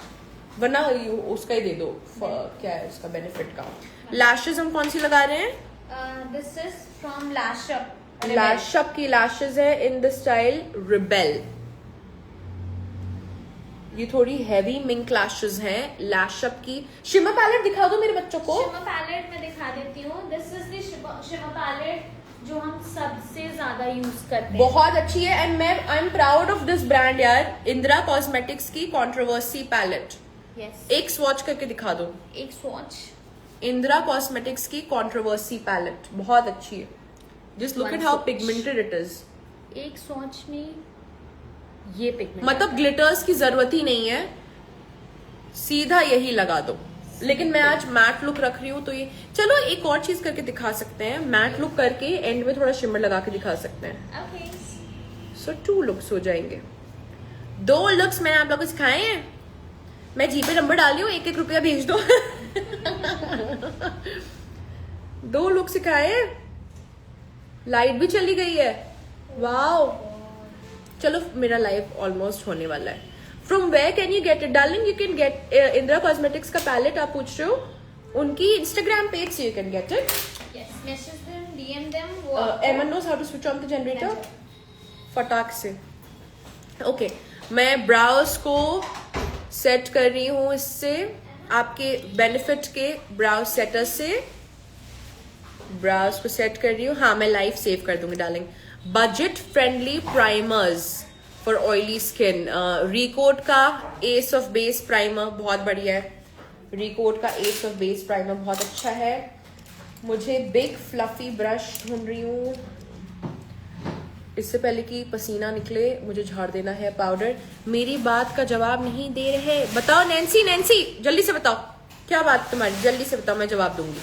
Speaker 1: वरना उसका ही दे दो। क्या है उसका बेनिफिट का? लैशेज हम कौन सी लगा रहे हैं?
Speaker 2: This is from Lashup.
Speaker 1: Lashup की लैशेज है इन द स्टाइल रिबेल। ये थोड़ी हैवी मिंक लैशेस हैं, लैश अप की। शिमर पैलेट दिखा दो मेरे बच्चों को।
Speaker 2: शिमर पैलेट मैं दिखा देती हूँ। This is the shimmer palette जो हम सबसे ज्यादा यूज करते हैं।
Speaker 1: बहुत अच्छी है एंड मैं I am proud of this brand यार, इंदिरा कॉस्मेटिक्स की कंट्रोवर्सी पैलेट।
Speaker 2: यस,
Speaker 1: एक स्वॉच करके दिखा दो।
Speaker 2: एक स्वॉच,
Speaker 1: इंदिरा कॉस्मेटिक्स की कंट्रोवर्सी पैलेट बहुत अच्छी है। Just look
Speaker 2: One
Speaker 1: at how
Speaker 2: swatch.
Speaker 1: Pigmented it is.
Speaker 2: एक स्वॉच में ये पिगमेंट,
Speaker 1: मतलब ग्लिटर्स की जरूरत ही नहीं है, सीधा यही लगा दो। लेकिन मैं आज मैट लुक रख रही हूँ तो ये, चलो एक और चीज करके दिखा सकते हैं। मैट लुक करके एंड में थोड़ा शिमर लगा के दिखा सकते हैं।
Speaker 2: ओके।
Speaker 1: सो 2 लुक्स हो जाएंगे। 2 लुक्स मैंने आप लोगों को सिखाए हैं। मैं जी पे नंबर डाल रही हूँ, 1-1 रुपया भेज दो। 2 लुक सिखाए हैं। लाइट भी चली गई है, वाओ। चलो मेरा लाइव ऑलमोस्ट होने वाला है। From where can you get it darling? You can get Indira cosmetics का पैलेट आप पूछ रहे हो, उनकी इंस्टाग्राम पेज से you can get it.
Speaker 2: Yes, message them, DM them.
Speaker 1: Aman knows how to switch on the generator फटाक से। ओके, मैं ब्राउज को सेट कर रही हूँ इससे, आपके बेनिफिट के ब्राउज सेटर से ब्राउज को सेट कर रही हूँ। हाँ, मैं लाइव सेव कर दूंगी darling. Budget friendly primers for oily skin. रिकोट का एस ऑफ बेस प्राइमर बहुत बढ़िया है। रिकोट का एस ऑफ बेस प्राइमर बहुत अच्छा है। मुझे बिग फ्लफी ब्रश ढूंढ रही हूँ, इससे पहले कि पसीना निकले मुझे झाड़ देना है पाउडर। मेरी बात का जवाब नहीं दे रहे, बताओ नैन्सी, नैन्सी जल्दी से बताओ क्या बात तुम्हारी, जल्दी से बताओ, मैं जवाब दूंगी।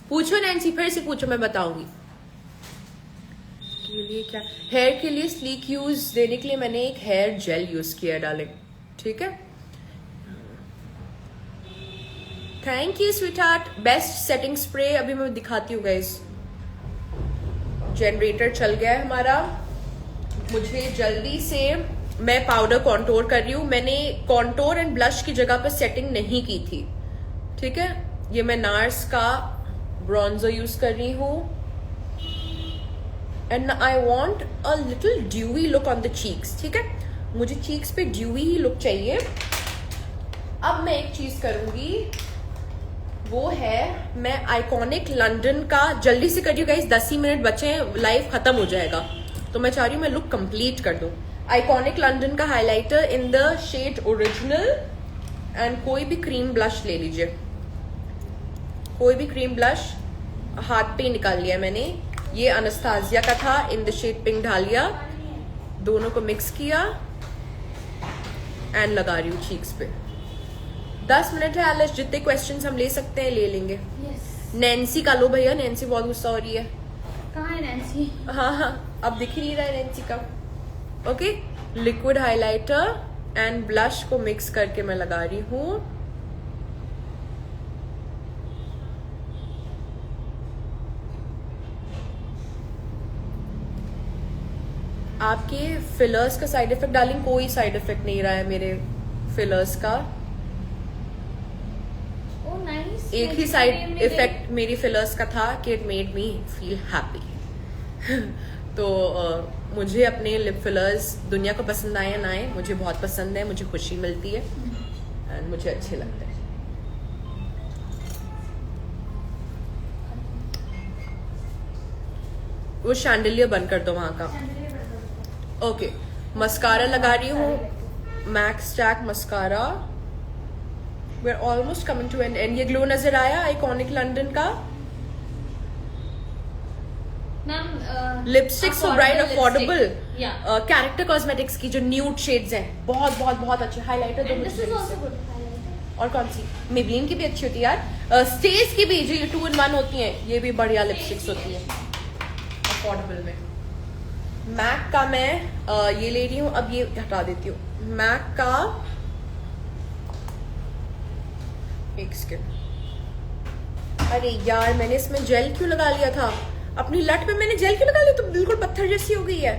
Speaker 1: पूछो नैन्सी, फिर से पूछो, मैं बताऊंगी। के लिए क्या, हेयर के लिए स्लीक यूज देने के लिए मैंने एक हेयर जेल यूज किया डार्लिंग, ठीक है। Thank you sweetheart. Best setting spray अभी मैं दिखाती हूँ गाइस। जनरेटर चल गया है हमारा। मुझे जल्दी से, मैं पाउडर कॉन्टोर कर रही हूँ। मैंने कॉन्टोर एंड ब्लश की जगह पर सेटिंग नहीं की थी, ठीक है। ये मैं नार्स का ब्रॉन्जर यूज कर रही हूँ and I want a little dewy look on the cheeks, ठीक है। मुझे चीक्स पे ड्यूवी ही लुक चाहिए। अब मैं एक चीज करूंगी, वो है मैं आइकॉनिक लंदन का, जल्दी से करिए गाइस, 10 ही मिनट बचे हैं, लाइव खत्म हो जाएगा, तो मैं चाह रही हूँ मैं लुक कंप्लीट कर दूं। आइकॉनिक लंदन का highlighter in the shade original and कोई भी क्रीम ब्लश ले लीजिए। कोई भी क्रीम ब्लश हाथ पे निकाल लिया मैंने। ये अनस्ताजिया का था in the shade pink dahlia. दोनों को मिक्स किया एंड लगा रही हूँ चीक्स पे। 10 मिनट है एलिस, जितने क्वेश्चंस हम ले सकते हैं ले लेंगे।
Speaker 2: यस।
Speaker 1: नैन्सी का लो भैया, नैन्सी बहुत गुस्सा हो रही है।
Speaker 2: कहाँ है नैन्सी?
Speaker 1: हाँ, अब दिख ही नहीं रहा है नैन्सी का। Okay, liquid highlighter and blush को मिक्स करके मैं लगा रही हूँ। आपके फिलर्स का साइड इफेक्ट डार्लिंग, कोई साइड इफेक्ट नहीं रहा है मेरे फिलर्स का।
Speaker 2: Oh nice.
Speaker 1: एक ही साइड इफेक्ट मेरी फिलर्स का था कि it made me feel happy. तो मुझे अपने लिप फिलर्स, दुनिया को पसंद आए या ना आए, मुझे बहुत पसंद है, मुझे खुशी मिलती है एंड मुझे अच्छे लगते हैं। वो शैंडलियर बंद कर दो वहां का। ओके, मस्कारा लगा रही हूँ, max stack mascara. We are almost coming to an end. ये ग्लो नजर आया आइकॉनिक लंदन का lipsticks for bright affordable. Character cosmetics की जो न्यूड शेड्स हैं, बहुत बहुत बहुत अच्छे हाइलाइटर। और कौन सी, मेबलिन की भी अच्छी होती है यार। स्टेज की भी जो ये 2 in 1 होती हैं, ये भी बढ़िया लिपस्टिक्स होती है अफोर्डेबल में। मैक का मैं ये ले रही हूँ, अब ये हटा देती हूँ। मैक का एक स्किन, अरे यार मैंने इसमें जेल क्यों लगा लिया था, अपनी लट पे मैंने जेल क्यों लगा लिया, तो बिल्कुल पत्थर जैसी हो गई है।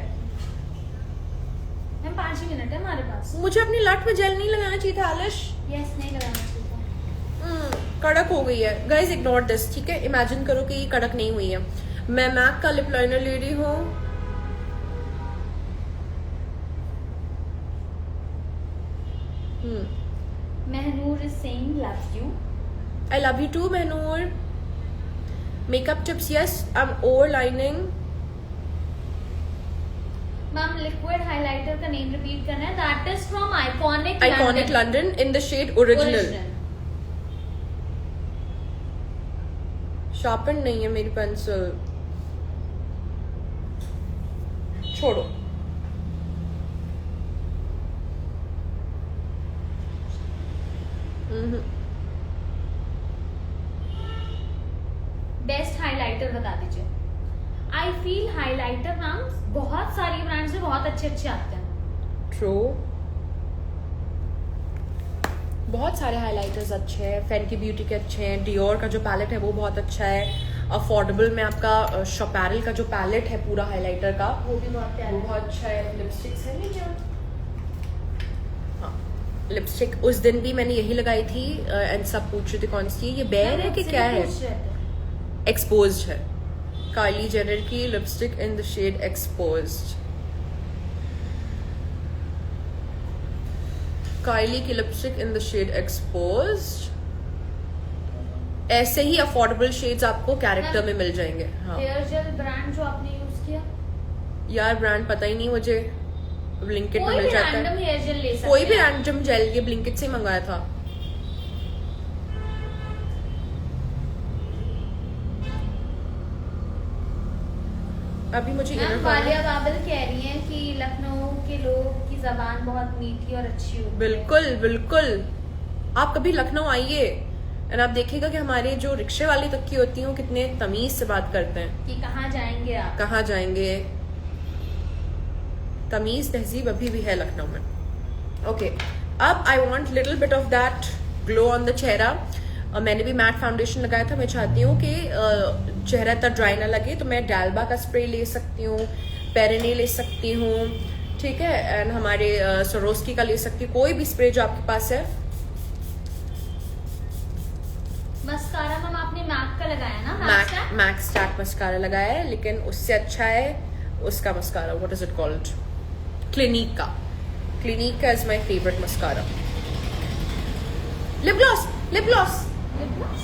Speaker 2: 5 ही मिनट है हमारे पास।
Speaker 1: मुझे अपनी लट पे जेल नहीं लगाना चाहिए था आलिश।
Speaker 2: यस, नहीं लगाना चाहिए था।
Speaker 1: कड़क हो गई है गाइज, इग्नोर दिस, ठीक है। इमेजिन करो कि ये कड़क नहीं हुई है। मैं मैक का लिप लाइनर ले रही हूँ।
Speaker 2: Mehnur is saying love you.
Speaker 1: I love you too, Mehnur. Makeup tips, yes, I'm overlining.
Speaker 2: Ma'am liquid highlighter का नेम रिपीट करना है. That is from iconic
Speaker 1: Iconic London in the shade Original. Sharpen नहीं है मेरी पेंसिल. छोड़ो.
Speaker 2: बेस्ट हाइलाइटर बता दीजिए. आई फील हाइलाइटर नाम बहुत सारी ब्रांड्स में बहुत अच्छे अच्छे आते हैं.
Speaker 1: ट्रू. बहुत सारे हाइलाइटर्स अच्छे हैं. फैंकी ब्यूटी के अच्छे हैं. डियोर का जो पैलेट है वो बहुत अच्छा है. अफोर्डेबल में आपका शॉपैरल का जो पैलेट है पूरा हाइलाइटर का
Speaker 2: वो भी बहुत प्यारा
Speaker 1: वो
Speaker 2: है.
Speaker 1: बहुत अच्छा है. लिपस्टिक्स है नहीं क्या? हाँ, लिपस्टिक उस दिन भी मैंने यही लगाई थी एंड सब पूछ रहे थे कौन सी. ये बेयर है कि क्या है? एक्सपोज्ड है. काइली जेनर की lipstick in the shade exposed. Kylie की lipstick in the shade exposed. ऐसे ही अफोर्डेबल शेड्स आपको कैरेक्टर में मिल जाएंगे. हाँ
Speaker 2: हेयर जेल ब्रांड जो आपने यूज किया.
Speaker 1: यार ब्रांड पता ही नहीं मुझे. ब्लिंकिट में
Speaker 2: कोई
Speaker 1: मिल
Speaker 2: भी
Speaker 1: जाता
Speaker 2: रैंडम
Speaker 1: है.
Speaker 2: हेयर जेल ले सकते
Speaker 1: कोई भी
Speaker 2: हैं.
Speaker 1: रैंडम जेल ये ब्लिंकिट से ही मंगाया था. अभी मुझे
Speaker 2: मैम
Speaker 1: inner
Speaker 2: वालिया
Speaker 1: corner-
Speaker 2: बाबल कह रही हैं कि लखनऊ के लोग की जबान बहुत मीठी और अच्छी होती है.
Speaker 1: बिल्कुल बिल्कुल. आप कभी लखनऊ आइए एंड आप देखिएगा कि हमारे जो रिक्शे वाली तक की होती हैं वो कितने तमीज से बात करते हैं.
Speaker 2: कि कहाँ जाएंगे आप.
Speaker 1: कहाँ जाएंगे. तमीज तहजीब अभी भी है लखनऊ में. ओके अब I want little bit of that glow on the चेहरा. मैंने भी मैट फाउंडेशन लगाया था. मैं चाहती हूँ कि चेहरा इतना ड्राई ना लगे तो मैं डालबा का स्प्रे ले सकती हूँ. पेरेने ले सकती हूँ. ठीक है. एंड हमारे सरोस्की का ले सकती हूँ. कोई भी स्प्रे जो आपके पास है.
Speaker 2: मस्कारा मैम आपने मैक का लगाया ना. मैक का
Speaker 1: मैक्स स्टैक मस्कारा लगाया है लेकिन उससे अच्छा है उसका mascara. What is it called? Clinic का. क्लिनिक का is my favourite mascara. Lip gloss. Lip gloss.
Speaker 2: Lip gloss.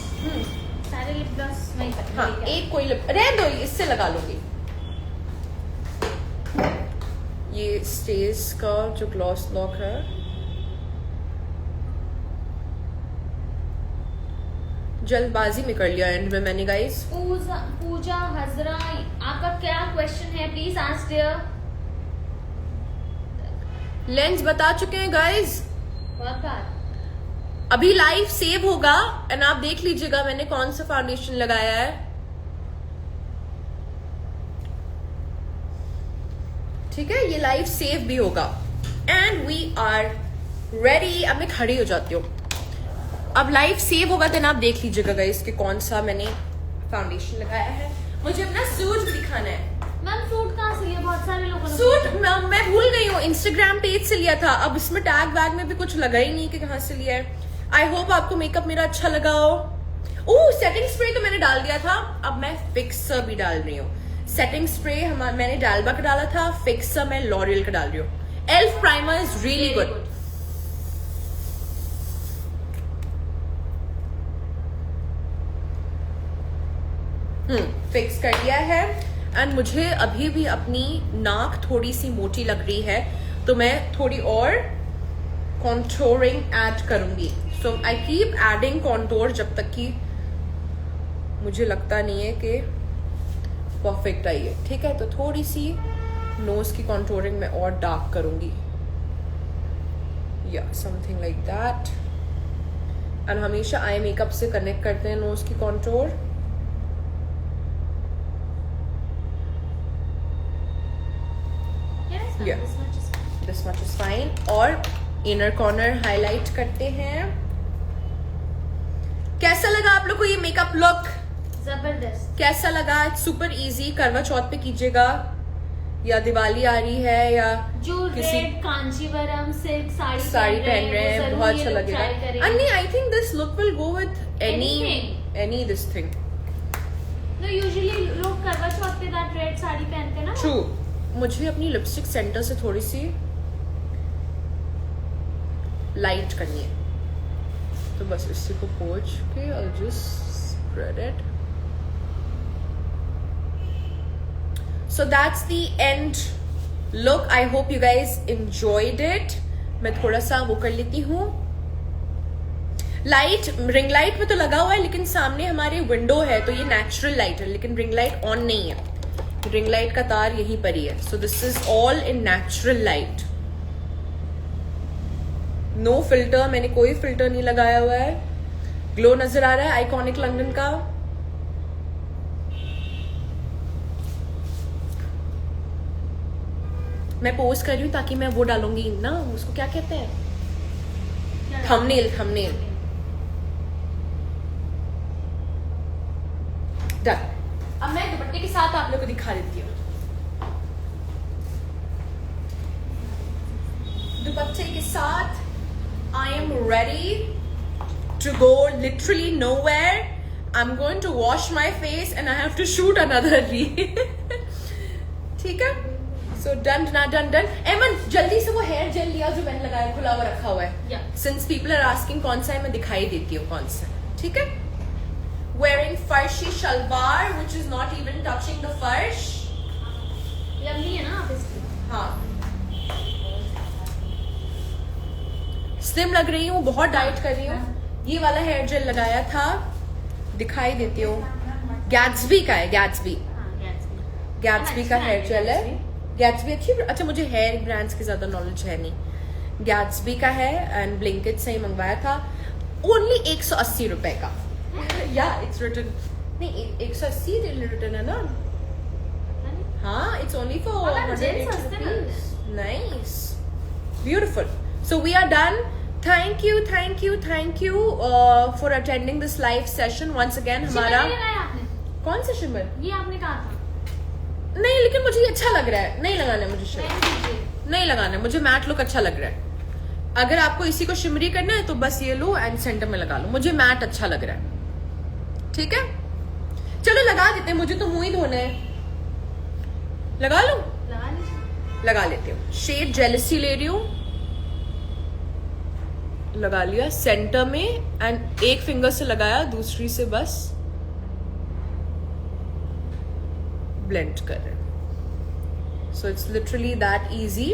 Speaker 2: सारे लिप ग्लॉस वहीं पर.
Speaker 1: हाँ एक कोई लिप रहने दो. इससे लगा लोगी. ये स्टेज का जो ग्लॉस लॉक है जल्दबाजी में कर लिया एंड में मैंने गाइस.
Speaker 2: पूजा हजरा आपका क्या क्वेश्चन है प्लीज आस्क देयर.
Speaker 1: लेंस बता चुके हैं गाइस.
Speaker 2: बहुत बार.
Speaker 1: अभी लाइव सेव होगा एंड आप देख लीजिएगा मैंने कौन सा फाउंडेशन लगाया है. ठीक है. ये लाइव सेव भी होगा एंड वी आर रेडी. अब मैं खड़ी हो जाती हूँ. अब लाइव सेव होगा देन आप देख लीजिएगा गाइस कि कौन सा मैंने फाउंडेशन लगाया है. मुझे अपना सूट भी दिखाना है.
Speaker 2: मैम सूट कहाँ से लिया. बहुत सारे लोगों ने
Speaker 1: सूट मैं भूल गई हूँ. इंस्टाग्राम पेज से लिया था. अब इसमें टैग वैग में भी कुछ लगा ही नहीं कि कहाँ से लिया है. आई होप आपको मेकअप मेरा अच्छा लगा हो. सेटिंग स्प्रे तो मैंने डाल दिया था. अब मैं फिक्सर भी डाल रही हूँ. सेटिंग स्प्रे मैंने डालबा का डाला था. फिक्सर मैं लॉरियल का डाल रही हूँ. Elf primer is really good. Fix कर लिया है एंड मुझे अभी भी अपनी नाक थोड़ी सी मोटी लग रही है तो मैं थोड़ी और कॉन्टोरिंग ऐड करूंगी. सो आई कीप एडिंग कॉन्टोर जब तक कि मुझे लगता नहीं है कि परफेक्ट आई है. ठीक है. तो थोड़ी सी नोज की कॉन्टोरिंग मैं और डार्क करूंगी या समथिंग लाइक दैट. एंड हमेशा आई मेकअप से कनेक्ट करते हैं नोज की contour. Yeah. This much is fine. और इनर कॉर्नर हाईलाइट करते हैं. कैसा लगा आप लोग को ये मेकअप लुक?
Speaker 2: जबरदस्त.
Speaker 1: कैसा लगा? Super easy. करवा चौथ पे कीजिएगा या दिवाली आ रही है या
Speaker 2: जो
Speaker 1: किसी
Speaker 2: रेड कांचीवरम सिल्क
Speaker 1: साड़ी पहन रहे हैं बहुत अच्छा लगेगा. अन्नी I think this look will go with any this thing.
Speaker 2: Know usually लोग करवा चौथ पे दैट रेड साड़ी पहनते हैं ना.
Speaker 1: ट्रू. मुझे अपनी लिपस्टिक सेंटर से थोड़ी सी लाइट करनी है. तो बस इसी को पोंछ के I'll just spread it. So that's the end look. I hope you guys enjoyed it. मैं थोड़ा सा वो कर लेती हूँ. लाइट रिंग लाइट में तो लगा हुआ है, लेकिन सामने हमारे विंडो है तो ये नेचुरल लाइट है, लेकिन रिंग लाइट ऑन नहीं है. रिंग लाइट का तार यहीं पर ही है. So this is all in natural light. No filter, मैंने कोई फिल्टर नहीं लगाया हुआ है. ग्लो नजर आ रहा है आइकॉनिक लंदन का. मैं पोस्ट कर रही हूँ ताकि मैं वो डालूंगी ना, उसको क्या कहते हैं, थंबनेल. Thumbnail done. अब मैं दुपट्टे के साथ आप लोगों को दिखा देती हूँ. दुपट्टे के साथ I am ready to go literally nowhere. I'm going to wash my face and I have to shoot another reel. ठीक है. So done. एमन जल्दी से वो हेयर जेल लिया जो मैंने लगाया, खुला हुआ रखा हुआ है. Since people are asking कौन सा है, मैं दिखाई देती हूँ कौन सा. ठीक है. Wearing farshi shalwar which is not even touching the farsh.
Speaker 2: लंबी है ना आप इसकी.
Speaker 1: हाँ. स्लिम लग रही हूँ, बहुत डाइट कर रही हूँ. ये वाला हेयर जेल लगाया था, दिखाई देती हूँ. गैट्सबी का है. गैट्सबी का हेयर जेल है. गैट्सबी अच्छी. अच्छा, मुझे हेयर ब्रांड्स की ज्यादा नॉलेज है नहीं. गैट्सबी का है एंड ब्लिंकिट से ही मंगवाया था. ओनली 180 रुपए का. या इट्स रिटन नहीं, 180 रिटर्न है ना. हाँ, it's only for nice beautiful. So we are done. Thank you for attending this live session once again. हमारा कौन सा शिमर?
Speaker 2: ये आपने कहा था.
Speaker 1: नहीं, लेकिन मुझे ये अच्छा लग रहा है. नहीं लगाना मुझे शिमर, नहीं लगाना. मुझे मैट लुक अच्छा लग रहा है. अगर आपको इसी को शिमरी करना है तो बस ये लो एंड सेंटर में लगा लो. मुझे मैट अच्छा लग रहा है. ठीक है, चलो लगा देते हैं. मुझे तो मुंह ही धोना है. लगा लो, लगा लेते हो. शेड जेलसी ले रही हूँ. लगा लिया सेंटर में एंड एक फिंगर से लगाया, दूसरी से बस ब्लेंड कर रहे. So it's literally that easy.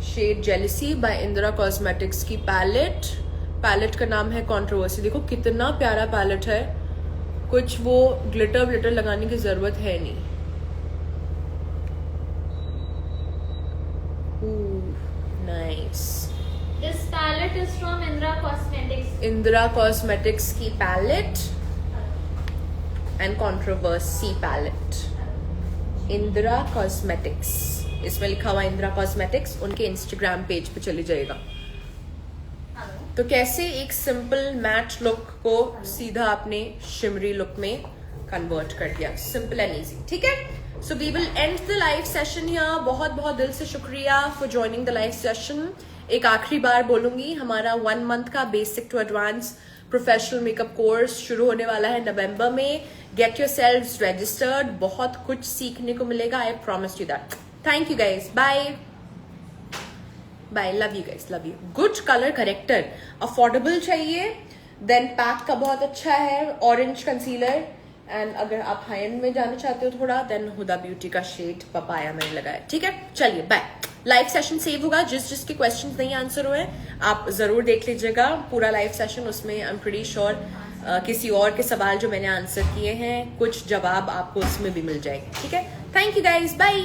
Speaker 1: Shade jealousy by Indira cosmetics की पैलेट का नाम है कंट्रोवर्सी. देखो कितना प्यारा पैलेट है. कुछ वो ग्लिटर व्लिटर लगाने की जरूरत है नहीं. Nice.
Speaker 2: This palette is from Indira Cosmetics.
Speaker 1: Indira cosmetics की palette and controversy palette. Indira cosmetics, इसमें लिखा हुआ इंदिरा कॉस्मेटिक्स. उनके इंस्टाग्राम पेज पे चले जाएगा. तो कैसे एक सिंपल मैट लुक को सीधा आपने शिमरी लुक में कन्वर्ट कर दिया. Simple and easy. ठीक है. So we will end the live session here. बहुत बहुत दिल से शुक्रिया for joining the live session. एक आखिरी बार बोलूंगी, हमारा 1 मंथ का basic to advance professional makeup course शुरू होने वाला है नवंबर में. Get yourselves registered. बहुत कुछ सीखने को मिलेगा. I promise you that. Thank you guys. Bye. Love you guys. Love you. Good colour corrector. Affordable चाहिए. देन पैक का बहुत अच्छा है ऑरेंज कंसीलर. एंड अगर आप हाई एंड में जाना चाहते हो थोड़ा, देन हुदा ब्यूटी का शेड पपाया मैंने लगाया. ठीक है, चलिए बाय. लाइव सेशन सेव होगा. जिसके क्वेश्चंस नहीं आंसर हुए आप जरूर देख लीजिएगा पूरा लाइव सेशन. उसमें आई एम प्रीटी श्योर किसी और के सवाल जो मैंने आंसर किए हैं, कुछ जवाब आपको उसमें भी मिल जाएंगे. ठीक है. Thank you guys. बाय.